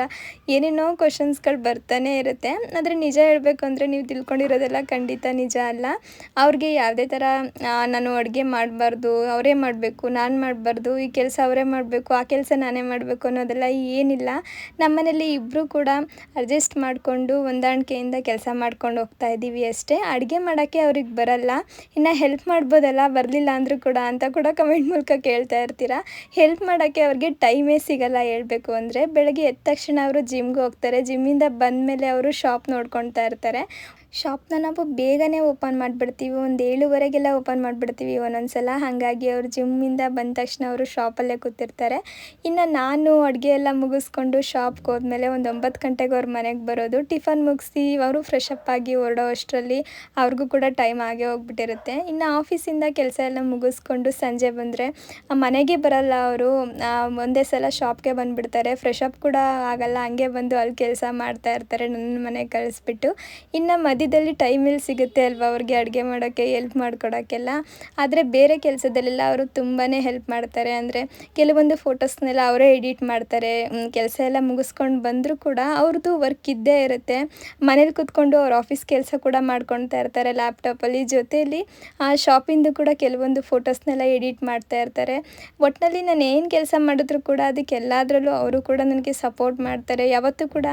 ಏನೇನೋ ಕ್ವಶನ್ಸ್ಗಳು ಬರ್ತಾನೆ ಇರುತ್ತೆ. ಆದರೆ ನಿಜ ಹೇಳಬೇಕು ಅಂದರೆ ನೀವು ತಿಳ್ಕೊಂಡಿರೋದೆಲ್ಲ ಖಂಡಿತ ನಿಜ ಅಲ್ಲ. ಅವ್ರಿಗೆ ಯಾವುದೇ ಥರ ನಾನು ಅಡುಗೆ ಮಾಡಬಾರ್ದು, ಅವರೇ ಮಾಡಬೇಕು, ನಾನು ಮಾಡಬಾರ್ದು, ಈ ಕೆಲಸ ಅವರೇ ಮಾಡಬೇಕು, ಆ ಕೆಲಸ ನಾನೇ ಮಾಡಬೇಕು ಅನ್ನೋದೆಲ್ಲ ಏನಿಲ್ಲ. ನಮ್ಮನೇಲಿ ಇಬ್ಬರು ಕೂಡ ಅಡ್ಜಸ್ಟ್ ಮಾಡಿಕೊಂಡು ಹೊಂದಾಣಿಕೆಯಿಂದ ಕೆಲಸ ಮಾಡ್ಕೊಂಡು ಹೋಗ್ತಾ ಇದ್ದೀವಿ ಅಷ್ಟೇ. ಅಡುಗೆ ಮಾಡೋಕ್ಕೆ ಅವ್ರಿಗೆ ಬರಲ್ಲ, ಇನ್ನು ಹೆಲ್ಪ್ ಮಾಡ್ಬೋದಲ್ಲ, ಬರಲಿಲ್ಲ ಅಂದರೂ ಕೂಡ ಅಂತ ಕೂಡ ಕಮೆಂಟ್ ಮೂಲಕ ಕೇಳ್ತಾ ಇರ್ತೀರಾ. ಹೆಲ್ಪ್ ಮಾಡೋಕ್ಕೆ ಅವ್ರಿಗೆ ಟೈಮೇ ಸಿಗಲ್ಲ ಹೇಳಬೇಕು ಅಂದರೆ. ಬೆಳಗ್ಗೆ ಎದ್ದ ತಕ್ಷಣ ಅವರು ಜಿಮ್ಗೆ ಹೋಗ್ತಾರೆ, ಜಿಮ್ಮಿಂದ ಬಂದಮೇಲೆ ಅವರು ಶಾಪ್ ನೋಡ್ಕೊಳ್ತಾ ಇರ್ತಾರೆ. ಶಾಪ್ನ ನಾವು ಬೇಗನೆ ಓಪನ್ ಮಾಡಿಬಿಡ್ತೀವಿ, ಒಂದು 7:15ಗೆಲ್ಲ ಓಪನ್ ಮಾಡಿಬಿಡ್ತೀವಿ ಒಂದೊಂದು ಸಲ. ಹಾಗಾಗಿ ಅವರು ಜಿಮ್ಮಿಂದ ಬಂದ ತಕ್ಷಣ ಅವರು ಶಾಪಲ್ಲೇ ಕೂತಿರ್ತಾರೆ. ಇನ್ನು ನಾನು ಅಡುಗೆ ಎಲ್ಲ ಮುಗಿಸ್ಕೊಂಡು ಶಾಪ್ಗೆ ಹೋದ್ಮೇಲೆ ಒಂದು 9 ಗಂಟೆಗೆ ಅವ್ರ ಮನೆಗೆ ಬರೋದು. ಟಿಫನ್ ಮುಗಿಸಿ ಅವರು ಫ್ರೆಶ್ ಅಪ್ ಆಗಿ ಹೊರಡೋ ಅಷ್ಟರಲ್ಲಿ ಅವ್ರಿಗೂ ಕೂಡ ಟೈಮ್ ಆಗೇ ಹೋಗ್ಬಿಟ್ಟಿರುತ್ತೆ. ಇನ್ನು ಆಫೀಸಿಂದ ಕೆಲಸ ಎಲ್ಲ ಮುಗಿಸ್ಕೊಂಡು ಸಂಜೆ ಬಂದರೆ ಮನೆಗೆ ಬರಲ್ಲ ಅವರು, ಒಂದೇ ಸಲ ಶಾಪ್ಗೆ ಬಂದುಬಿಡ್ತಾರೆ. ಫ್ರೆಶ್ ಅಪ್ ಕೂಡ ಆಗಲ್ಲ, ಹಂಗೆ ಬಂದು ಅಲ್ಲಿ ಕೆಲಸ ಮಾಡ್ತಾ ಇರ್ತಾರೆ ನನ್ನ ಮನೆಗೆ ಕಳಿಸ್ಬಿಟ್ಟು. ಇನ್ನು ಮಧ್ಯದಲ್ಲಿ ಟೈಮ್ ಇಲ್ಲಿ ಸಿಗುತ್ತೆ ಅಲ್ವಾ ಅವ್ರಿಗೆ ಅಡುಗೆ ಮಾಡೋಕ್ಕೆ, ಹೆಲ್ಪ್ ಮಾಡ್ಕೊಡೋಕ್ಕೆಲ್ಲ. ಆದರೆ ಬೇರೆ ಕೆಲಸದಲ್ಲೆಲ್ಲ ಅವರು ತುಂಬಾ ಹೆಲ್ಪ್ ಮಾಡ್ತಾರೆ. ಅಂದರೆ ಕೆಲವೊಂದು ಫೋಟೋಸ್ನೆಲ್ಲ ಅವರೇ ಎಡಿಟ್ ಮಾಡ್ತಾರೆ. ಕೆಲಸ ಎಲ್ಲ ಮುಗಿಸ್ಕೊಂಡು ಬಂದರೂ ಕೂಡ ಅವ್ರದ್ದು ವರ್ಕ್ ಇದ್ದೇ ಇರುತ್ತೆ. ಮನೇಲಿ ಕೂತ್ಕೊಂಡು ಅವ್ರ ಆಫೀಸ್ ಕೆಲಸ ಕೂಡ ಮಾಡ್ಕೊಳ್ತಾ ಇರ್ತಾರೆ ಲ್ಯಾಪ್ಟಾಪಲ್ಲಿ. ಜೊತೆಯಲ್ಲಿ ಶಾಪಿಂದು ಕೂಡ ಕೆಲವೊಂದು ಫೋಟೋಸ್ನೆಲ್ಲ ಎಡಿಟ್ ಮಾಡ್ತಾ ಇರ್ತಾರೆ. ಒಟ್ಟಿನಲ್ಲಿ ನಾನು ಏನು ಕೆಲಸ ಮಾಡಿದ್ರು ಕೂಡ ಅದಕ್ಕೆಲ್ಲದರಲ್ಲೂ ಅವರು ಕೂಡ ನನಗೆ ಸಪೋರ್ಟ್ ಮಾಡ್ತಾರೆ. ಯಾವತ್ತೂ ಕೂಡ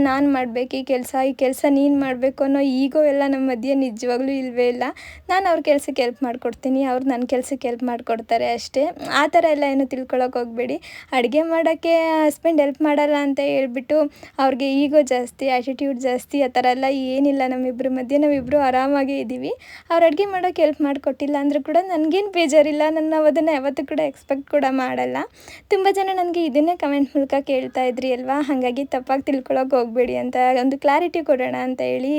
ನಾನು ಮಾಡಬೇಕು ಈ ಕೆಲಸ ನೀನು ಮಾಡಬೇಕು ಅನ್ನೋ ಈಗೋ ಎಲ್ಲ ನಮ್ಮ ಮಧ್ಯೆ ನಿಜವಾಗ್ಲೂ ಇಲ್ಲವೇ ಇಲ್ಲ. ನಾನು ಅವ್ರ ಕೆಲಸಕ್ಕೆ ಹೆಲ್ಪ್ ಮಾಡಿಕೊಡ್ತೀನಿ, ಅವ್ರು ನನ್ನ ಕೆಲಸಕ್ಕೆ ಹೆಲ್ಪ್ ಮಾಡಿಕೊಡ್ತಾರೆ ಅಷ್ಟೇ. ಆ ಥರ ಎಲ್ಲ ಏನು ತಿಳ್ಕೊಳಕ್ಕೆ ಹೋಗಬೇಡಿ. ಅಡುಗೆ ಮಾಡೋಕ್ಕೆ ಹಸ್ಬೆಂಡ್ ಹೆಲ್ಪ್ ಮಾಡಲ್ಲ ಅಂತ ಹೇಳ್ಬಿಟ್ಟು ಅವ್ರಿಗೆ ಈಗೋ ಜಾಸ್ತಿ, ಆ್ಯಟಿಟ್ಯೂಡ್ ಜಾಸ್ತಿ ಆ ಥರ ಎಲ್ಲ ಏನಿಲ್ಲ ನಮ್ಮಿಬ್ಬರ ಮಧ್ಯೆ. ನಾವಿಬ್ಬರು ಆರಾಮಾಗೇ ಇದ್ದೀವಿ. ಅವ್ರು ಅಡುಗೆ ಮಾಡೋಕ್ಕೆ ಹೆಲ್ಪ್ ಮಾಡಿಕೊಟ್ಟಿಲ್ಲ ಅಂದರೂ ಕೂಡ ನನಗೇನು ಬೇಜಾರಿಲ್ಲ. ನಾವು ಅದನ್ನು ಯಾವತ್ತೂ ಕೂಡ ಎಕ್ಸ್ಪೆಕ್ಟ್ ಕೂಡ ಮಾಡಲ್ಲ. ತುಂಬ ಜನ ನನಗೆ ಇದನ್ನೇ ಕಮೆಂಟ್ ಮೂಲಕ ಕೇಳ್ತಾ ಇದ್ರಿ ಅಲ್ವಾ, ಹಾಗಾಗಿ ತಪ್ಪಾಗಿ ತಿಳ್ಕೊಳಕ್ಕೆ ಹೋಗಬೇಡಿ ಅಂತ ಒಂದು ಕ್ಲಾರಿಟಿ ಕೊಡೋಣ ಅಂತ ಹೇಳಿ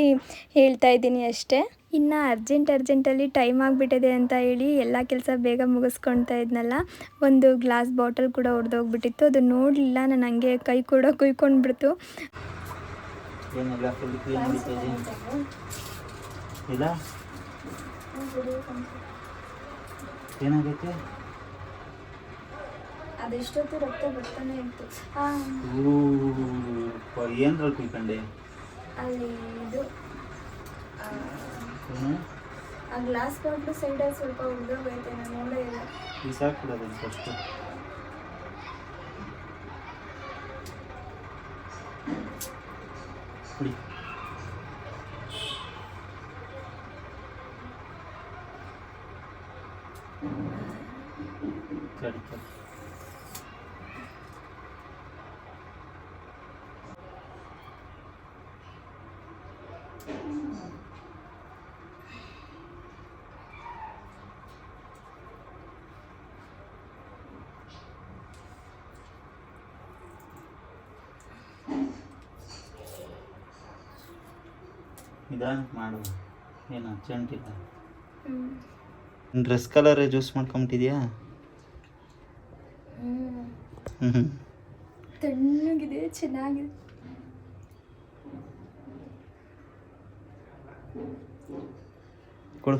ಹೇಳ್ತಾ ಇದ್ದೀನಿ ಅಷ್ಟೇ. ಇನ್ನು ಅರ್ಜೆಂಟಲ್ಲಿ ಟೈಮ್ ಆಗಿಬಿಟ್ಟಿದೆ ಅಂತ ಹೇಳಿ ಎಲ್ಲ ಕೆಲಸ ಬೇಗ ಮುಗಿಸ್ಕೊಳ್ತಾ ಇದ್ನಲ್ಲ, ಒಂದು ಗ್ಲಾಸ್ ಬಾಟಲ್ ಕೂಡ ಹೊಡೆದೋಗ್ಬಿಟ್ಟಿತ್ತು. ಅದು ನೋಡಲಿಲ್ಲ, ನಾನು ಹಂಗೆ ಕೈ ಕೂಡ ಕುಯ್ಕೊಂಡ್ಬಿಡ್ತು. ಏನೆಲ್ಲ ಫುಲ್ ಕ್ಲೀನ್ ಮಾಡಿದ್ದೀವಿ ಇಲ್ಲ, ಏನಾಗೈತೆ? ಅದೆಷ್ಟೊತ್ತು ರಕ್ತ ಬರ್ತಾನೆ ಇತ್ತು. ಏನ್ರಲ್ಲಿ ಕುಯ್ಕೊಂಡೆ? ಅಲ್ಲಿ ಇದು ಆ ಗ್ಲಾಸ್ ಬಾಟ್ಲು ಸೈಡಲ್ಲಿ ಸ್ವಲ್ಪ ಉಳಿದೋಗೈತೆ, ನಾನು ನೋಡೇ ಇಲ್ಲ. ಬಿಸಾಕ್ಬಿಡೋದು ಫಸ್ಟು. ಕುಡಿ. ಸರಿ ಸರಿ. ನಿಧಾನಕ್ಕೆ ಮಾಡು, ಏನು ಅರ್ಜೆಂಟಿಲ್ಲ. ಡ್ರೆಸ್ ಕಲರ್ ಜ್ಯೂಸ್ ಮಾಡ್ಕೊಂಬಿಟ್ಟಿದ್ಯಾ? ತಣ್ಣಗಿದೆ, ಚೆನ್ನಾಗಿದೆ. ಕೊಡು.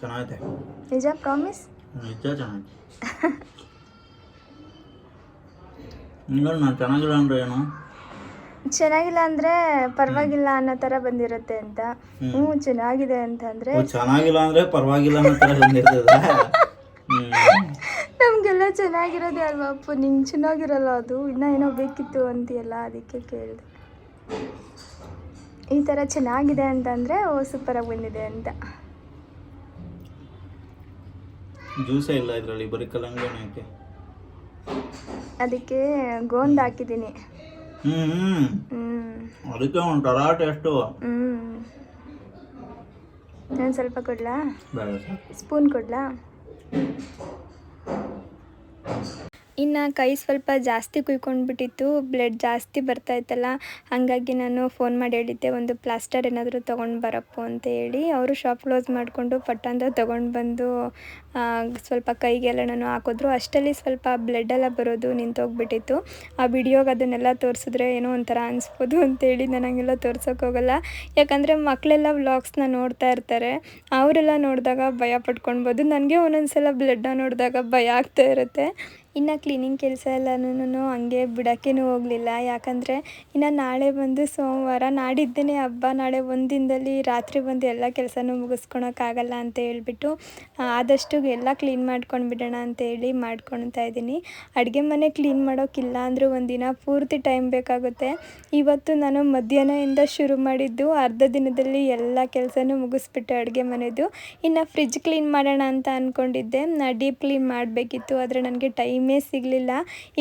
ಚೆನ್ನಾಗಿದೆ. ನಿಜ ಪ್ರಾಮಿಸ್? ನಿಜ ಚೆನ್ನಾಗಿದೆ. ಇನ್ನೊಂದು ನಾನು ಚೆನ್ನಾಗಿಲ್ಲ ಅಂದ್ರೆ ಏನು? ಚೆನ್ನಾಗಿಲ್ಲ ಅಂದರೆ ಪರವಾಗಿಲ್ಲ ಅನ್ನೋ ಥರ ಬಂದಿರುತ್ತೆ ಅಂತ. ಚೆನ್ನಾಗಿದೆ ಅಂತಂದರೆ ಚೆನ್ನಾಗಿಲ್ಲ ಅಂದ್ರೆ ಪರವಾಗಿಲ್ಲ ಅನ್ನೋ ಥರ ಬಂದಿರ್ತದ. ನಮಗೆಲ್ಲ ಚೆನ್ನಾಗಿರೋದೇ ಅಲ್ವಾ ಅಪ್ಪು, ನಿಂಗೆ ಚೆನ್ನಾಗಿರಲ್ಲ ಅದು, ಇನ್ನೂ ಏನೋ ಬೇಕಿತ್ತು ಅಂತೀಯಲ್ಲ, ಅದಕ್ಕೆ ಕೇಳಿದೆ. ಈ ಥರ ಚೆನ್ನಾಗಿದೆ ಅಂತಂದರೆ ಸೂಪರಾಗಿ ಬಂದಿದೆ ಅಂತ. ಜ್ಯೂಸೇ ಇಲ್ಲ ಇದರಲ್ಲಿ, ಬರೀ ಕಲ್ಲಂಗಡಿ ಹಾಕಿ. ಅದಕ್ಕೆ ಗೋಂದ್ ಹಾಕಿದ್ದೀನಿ. ಅದಕ್ಕೆ ಒಂಥರ ಟೇಸ್ಟು. ನಾನು ಸ್ವಲ್ಪ ಕೊಡ್ಲಾ? ಬೇಡ. ಸ್ಪೂನ್ ಕೊಡ್ಲಾ? ಇನ್ನು ಕೈ ಸ್ವಲ್ಪ ಜಾಸ್ತಿ ಕುಯ್ಕೊಂಡ್ಬಿಟ್ಟಿತ್ತು, ಬ್ಲಡ್ ಜಾಸ್ತಿ ಬರ್ತಾಯಿತ್ತಲ್ಲ, ಹಾಗಾಗಿ ನಾನು ಫೋನ್ ಮಾಡಿ ಹೇಳಿದ್ದೆ ಒಂದು ಪ್ಲಾಸ್ಟರ್ ಏನಾದರೂ ತೊಗೊಂಡು ಬರಪ್ಪ ಅಂತ ಹೇಳಿ. ಅವರು ಶಾಪ್ ಕ್ಲೋಸ್ ಮಾಡಿಕೊಂಡು ಪಟ್ಟಂತ ತೊಗೊಂಡು ಬಂದು ಸ್ವಲ್ಪ ಕೈಗೆಲ್ಲ ನಾನು ಹಾಕಿದ್ರು. ಅಷ್ಟರಲ್ಲಿ ಸ್ವಲ್ಪ ಬ್ಲಡ್ಡೆಲ್ಲ ಬರೋದು ನಿಂತೋಗ್ಬಿಟ್ಟಿತ್ತು. ಆ ವಿಡಿಯೋಗೆ ಅದನ್ನೆಲ್ಲ ತೋರಿಸಿದ್ರೆ ಏನೋ ಒಂಥರ ಅನಿಸ್ಬೋದು ಅಂತೇಳಿ ನಾನು ಹಂಗೆಲ್ಲ ತೋರ್ಸೋಕ್ಕೋಗಲ್ಲ. ಯಾಕಂದರೆ ಮಕ್ಕಳೆಲ್ಲ ವ್ಲಾಗ್ಸ್ನ ನೋಡ್ತಾ ಇರ್ತಾರೆ, ಅವರೆಲ್ಲ ನೋಡಿದಾಗ ಭಯ ಪಡ್ಕೊಳ್ಬೋದು. ನನಗೆ ಒಂದೊಂದು ಸಲ ಬ್ಲಡ್ನ ನೋಡಿದಾಗ ಭಯ ಆಗ್ತಾ ಇರುತ್ತೆ. ಇನ್ನು ಕ್ಲೀನಿಂಗ್ ಕೆಲಸ ಎಲ್ಲನೂ ಹಂಗೆ ಬಿಡೋಕ್ಕೇನು ಹೋಗಲಿಲ್ಲ. ಯಾಕಂದರೆ ಇನ್ನು ನಾಳೆ ಬಂದು ಸೋಮವಾರ, ನಾಡಿದ್ದೇನೆ ಹಬ್ಬ. ನಾಳೆ ಒಂದು ದಿನದಲ್ಲಿ ರಾತ್ರಿ ಬಂದು ಎಲ್ಲ ಕೆಲಸನೂ ಮುಗಿಸ್ಕೊಳಕ್ಕಾಗಲ್ಲ ಅಂತ ಹೇಳ್ಬಿಟ್ಟು ಆದಷ್ಟು ಎಲ್ಲ ಕ್ಲೀನ್ ಮಾಡ್ಕೊಂಡು ಬಿಡೋಣ ಅಂತೇಳಿ ಮಾಡ್ಕೊಳ್ತಾ ಇದ್ದೀನಿ. ಅಡುಗೆ ಮನೆ ಕ್ಲೀನ್ ಮಾಡೋಕ್ಕಿಲ್ಲ ಅಂದರೂ ಒಂದಿನ ಪೂರ್ತಿ ಟೈಮ್ ಬೇಕಾಗುತ್ತೆ. ಇವತ್ತು ನಾನು ಮಧ್ಯಾಹ್ನದಿಂದ ಶುರು ಮಾಡಿದ್ದು, ಅರ್ಧ ದಿನದಲ್ಲಿ ಎಲ್ಲ ಕೆಲಸನೂ ಮುಗಿಸ್ಬಿಟ್ಟೆ ಅಡುಗೆ ಮನೆದು. ಇನ್ನು ಫ್ರಿಜ್ ಕ್ಲೀನ್ ಮಾಡೋಣ ಅಂತ ಅಂದ್ಕೊಂಡಿದ್ದೆ, ಡೀಪ್ ಕ್ಲೀನ್ ಮಾಡಬೇಕಿತ್ತು, ಆದರೆ ನನಗೆ ಟೈಮೇ ಸಿಗಲಿಲ್ಲ.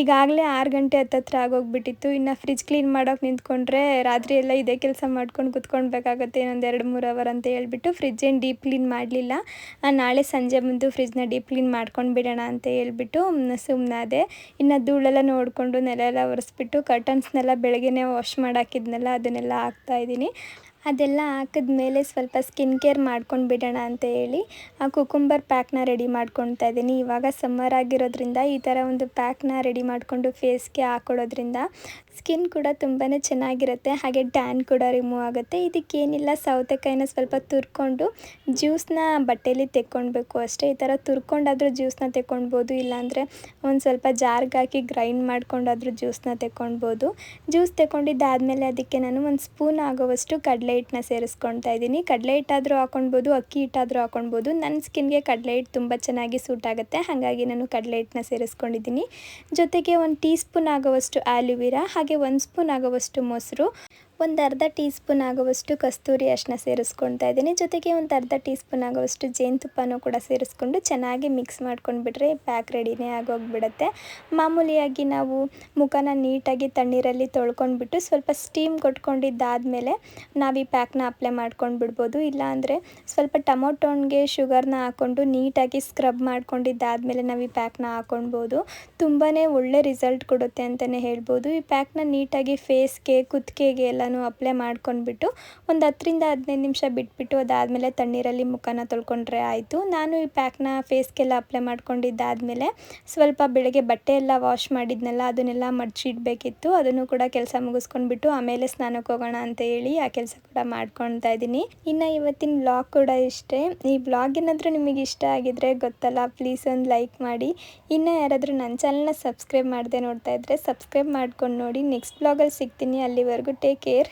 ಈಗಾಗಲೇ 6 ಗಂಟೆ ಹತ್ತತ್ರ ಆಗೋಗ್ಬಿಟ್ಟಿತ್ತು. ಇನ್ನು ಫ್ರಿಜ್ ಕ್ಲೀನ್ ಮಾಡೋಕೆ ನಿಂತ್ಕೊಂಡ್ರೆ ರಾತ್ರಿ ಎಲ್ಲ ಇದೇ ಕೆಲಸ ಮಾಡ್ಕೊಂಡು ಕುತ್ಕೊಳ್ಬೇಕಾಗತ್ತೆ ಇನ್ನೊಂದು 2-3 ಅವರ್ ಅಂತ ಹೇಳ್ಬಿಟ್ಟು ಫ್ರಿಜ್ ಏನು ಡೀಪ್ ಕ್ಲೀನ್ ಮಾಡಲಿಲ್ಲ. ನಾಳೆ ಸಂಜೆ ಬಂದು ಫ್ರಿಜ್ನ ಡೀಪ್ ಕ್ಲೀನ್ ಮಾಡ್ಕೊಂಡು ಬಿಡೋಣ ಅಂತ ಹೇಳ್ಬಿಟ್ಟು ಸುಮ್ಮನಾದೆ. ಇನ್ನು ಧೂಳೆಲ್ಲ ನೋಡಿಕೊಂಡು ನೆಲ ಎಲ್ಲ ಒರೆಸ್ಬಿಟ್ಟು ಕರ್ಟನ್ಸ್ನೆಲ್ಲ ಬೆಳಗ್ಗೆನೇ ವಾಶ್ ಮಾಡಾಕಿದ್ನೆಲ್ಲ ಅದನ್ನೆಲ್ಲ ಹಾಕ್ತಾಯಿದ್ದೀನಿ. ಅದೆಲ್ಲ ಹಾಕಿದ್ಮೇಲೆ ಸ್ವಲ್ಪ ಸ್ಕಿನ್ ಕೇರ್ ಮಾಡ್ಕೊಂಡು ಬಿಡೋಣ ಅಂತ ಹೇಳಿ ಆ ಕುಕುಂಬರ್ ಪ್ಯಾಕ್ನ ರೆಡಿ ಮಾಡ್ಕೊಳ್ತಾ ಇದ್ದೀನಿ. ಇವಾಗ ಸಮ್ಮರ್ ಆಗಿರೋದ್ರಿಂದ ಈ ಥರ ಒಂದು ಪ್ಯಾಕ್ನ ರೆಡಿ ಮಾಡಿಕೊಂಡು ಫೇಸ್ಗೆ ಹಾಕೊಳ್ಳೋದ್ರಿಂದ ಸ್ಕಿನ್ ಕೂಡ ತುಂಬಾ ಚೆನ್ನಾಗಿರುತ್ತೆ, ಹಾಗೆ ಟ್ಯಾನ್ ಕೂಡ ರಿಮೂವ್ ಆಗುತ್ತೆ. ಇದಕ್ಕೇನಿಲ್ಲ, ಸೌತೆಕಾಯಿನ ಸ್ವಲ್ಪ ತುರ್ಕೊಂಡು ಜ್ಯೂಸ್ನ ಬಟ್ಟೆಯಲ್ಲಿ ತೆಕ್ಕೊಳ್ಬೇಕು ಅಷ್ಟೇ. ಈ ಥರ ತುರ್ಕೊಂಡಾದರೂ ಜ್ಯೂಸ್ನ ತೆಕ್ಕೊಳ್ಬೋದು, ಇಲ್ಲಾಂದರೆ ಒಂದು ಸ್ವಲ್ಪ ಜಾರ್ಗೆ ಹಾಕಿ ಗ್ರೈಂಡ್ ಮಾಡ್ಕೊಂಡಾದರೂ ಜ್ಯೂಸ್ನ ತೆಕ್ಕೊಳ್ಬೋದು. ಜ್ಯೂಸ್ ತೆಕ್ಕೊಂಡಿದ್ದಾದಮೇಲೆ ಅದಕ್ಕೆ ನಾನು 1 ಸ್ಪೂನ್ ಆಗೋವಷ್ಟು ಕಡಲೆ ಹಿಟ್ಟನ್ನ ಸೇರಿಸ್ಕೊಳ್ತಾ ಇದ್ದೀನಿ. ಕಡಲೆ ಹಿಟ್ಟಾದರೂ ಹಾಕೊಳ್ಬೋದು, ಅಕ್ಕಿ ಹಿಟ್ಟಾದರೂ ಹಾಕೊಳ್ಬೋದು. ನನ್ನ ಸ್ಕಿನ್ಗೆ ಕಡಲೆ ಹಿಟ್ಟು ತುಂಬ ಚೆನ್ನಾಗಿ ಸೂಟ್ ಆಗುತ್ತೆ, ಹಾಗಾಗಿ ನಾನು ಕಡಲೆ ಹಿಟ್ಟನ್ನ ಸೇರಿಸ್ಕೊಂಡಿದ್ದೀನಿ. ಜೊತೆಗೆ 1 ಟೀ ಸ್ಪೂನ್ ಆಗೋವಷ್ಟು ಆಲೋವೆರಾ, ಹಾಗೆ 1 ಸ್ಪೂನ್ ಆಗೋವಷ್ಟು ಮೊಸರು, ಒಂದು ಅರ್ಧ ಟೀ ಸ್ಪೂನ್ ಆಗುವಷ್ಟು ಕಸ್ತೂರಿ ಅರಿಶಿನ ಸೇರಿಸ್ಕೊಳ್ತಾ ಇದ್ದೀನಿ. ಜೊತೆಗೆ ಒಂದು ಅರ್ಧ ಟೀ ಸ್ಪೂನ್ ಆಗುವಷ್ಟು ಜೇನುತುಪ್ಪನೂ ಕೂಡ ಸೇರಿಸ್ಕೊಂಡು ಚೆನ್ನಾಗಿ ಮಿಕ್ಸ್ ಮಾಡ್ಕೊಂಡ್ಬಿಟ್ರೆ ಪ್ಯಾಕ್ ರೆಡಿನೇ ಆಗೋಗ್ಬಿಡುತ್ತೆ. ಮಾಮೂಲಿಯಾಗಿ ನಾವು ಮುಖನ ನೀಟಾಗಿ ತಣ್ಣೀರಲ್ಲಿ ತೊಳ್ಕೊಂಡ್ಬಿಟ್ಟು ಸ್ವಲ್ಪ ಸ್ಟೀಮ್ ಕೊಟ್ಕೊಂಡಿದ್ದಾದಮೇಲೆ ನಾವು ಈ ಪ್ಯಾಕ್ನ ಅಪ್ಲೈ ಮಾಡ್ಕೊಂಡು ಬಿಡ್ಬೋದು. ಇಲ್ಲಾಂದರೆ ಸ್ವಲ್ಪ ಟೊಮೊಟೊ ಹಣ್ಣಿಗೆ ಶುಗರ್ನ ಹಾಕ್ಕೊಂಡು ನೀಟಾಗಿ ಸ್ಕ್ರಬ್ ಮಾಡ್ಕೊಂಡಿದ್ದಾದಮೇಲೆ ನಾವು ಈ ಪ್ಯಾಕ್ನ ಹಾಕ್ಕೊಳ್ಬೋದು. ತುಂಬಾ ಒಳ್ಳೆ ರಿಸಲ್ಟ್ ಕೊಡುತ್ತೆ ಅಂತಲೇ ಹೇಳ್ಬೋದು. ಈ ಪ್ಯಾಕ್ನ ನೀಟಾಗಿ ಫೇಸ್ಗೆ, ಕುತ್ತಿಗೆಗೆ ಎಲ್ಲ ಅಪ್ಲೈ ಮಾಡ್ಕೊಂಡ್ಬಿಟ್ಟು ಒಂದು 10-15 ನಿಮಿಷ ಬಿಟ್ಬಿಟ್ಟು ಅದಾದಮೇಲೆ ತಣ್ಣೀರಲ್ಲಿ ಮುಖನ ತೊಳ್ಕೊಂಡ್ರೆ ಆಯಿತು. ನಾನು ಈ ಪ್ಯಾಕ್ನ ಫೇಸ್ಗೆಲ್ಲ ಅಪ್ಲೈ ಮಾಡ್ಕೊಂಡಿದ್ದಾದಮೇಲೆ ಸ್ವಲ್ಪ ಬೆಳಗ್ಗೆ ಬಟ್ಟೆ ಎಲ್ಲ ವಾಶ್ ಮಾಡಿದ್ನೆಲ್ಲ ಅದನ್ನೆಲ್ಲ ಮಡ್ಚಿಡಬೇಕಿತ್ತು. ಅದನ್ನು ಕೂಡ ಕೆಲಸ ಮುಗಿಸ್ಕೊಂಡ್ಬಿಟ್ಟು ಆಮೇಲೆ ಸ್ನಾನಕ್ಕೆ ಹೋಗೋಣ ಅಂತ ಹೇಳಿ ಆ ಕೆಲಸ ಕೂಡ ಮಾಡ್ಕೊಳ್ತಾ ಇದ್ದೀನಿ. ಇನ್ನು ಇವತ್ತಿನ ವ್ಲಾಗ್ ಕೂಡ ಇಷ್ಟೇ. ಈ ವ್ಲಾಗ್ ಏನಾದರೂ ನಿಮಗೆ ಇಷ್ಟ ಆಗಿದ್ರೆ ಗೊತ್ತಲ್ಲ, ಪ್ಲೀಸ್ ಒಂದು ಲೈಕ್ ಮಾಡಿ. ಇನ್ನು ಯಾರಾದರೂ ನನ್ನ ಚಾನಲ್ನ ಸಬ್ಸ್ಕ್ರೈಬ್ ಮಾಡದೆ ನೋಡ್ತಾ ಇದ್ದರೆ ಸಬ್ಸ್ಕ್ರೈಬ್ ಮಾಡ್ಕೊಂಡು ನೋಡಿ. ನೆಕ್ಸ್ಟ್ ವ್ಲಾಗಲ್ಲಿ ಸಿಗ್ತೀನಿ. ಅಲ್ಲಿವರೆಗೂ ಟೇಕ್ ಕೇರ್.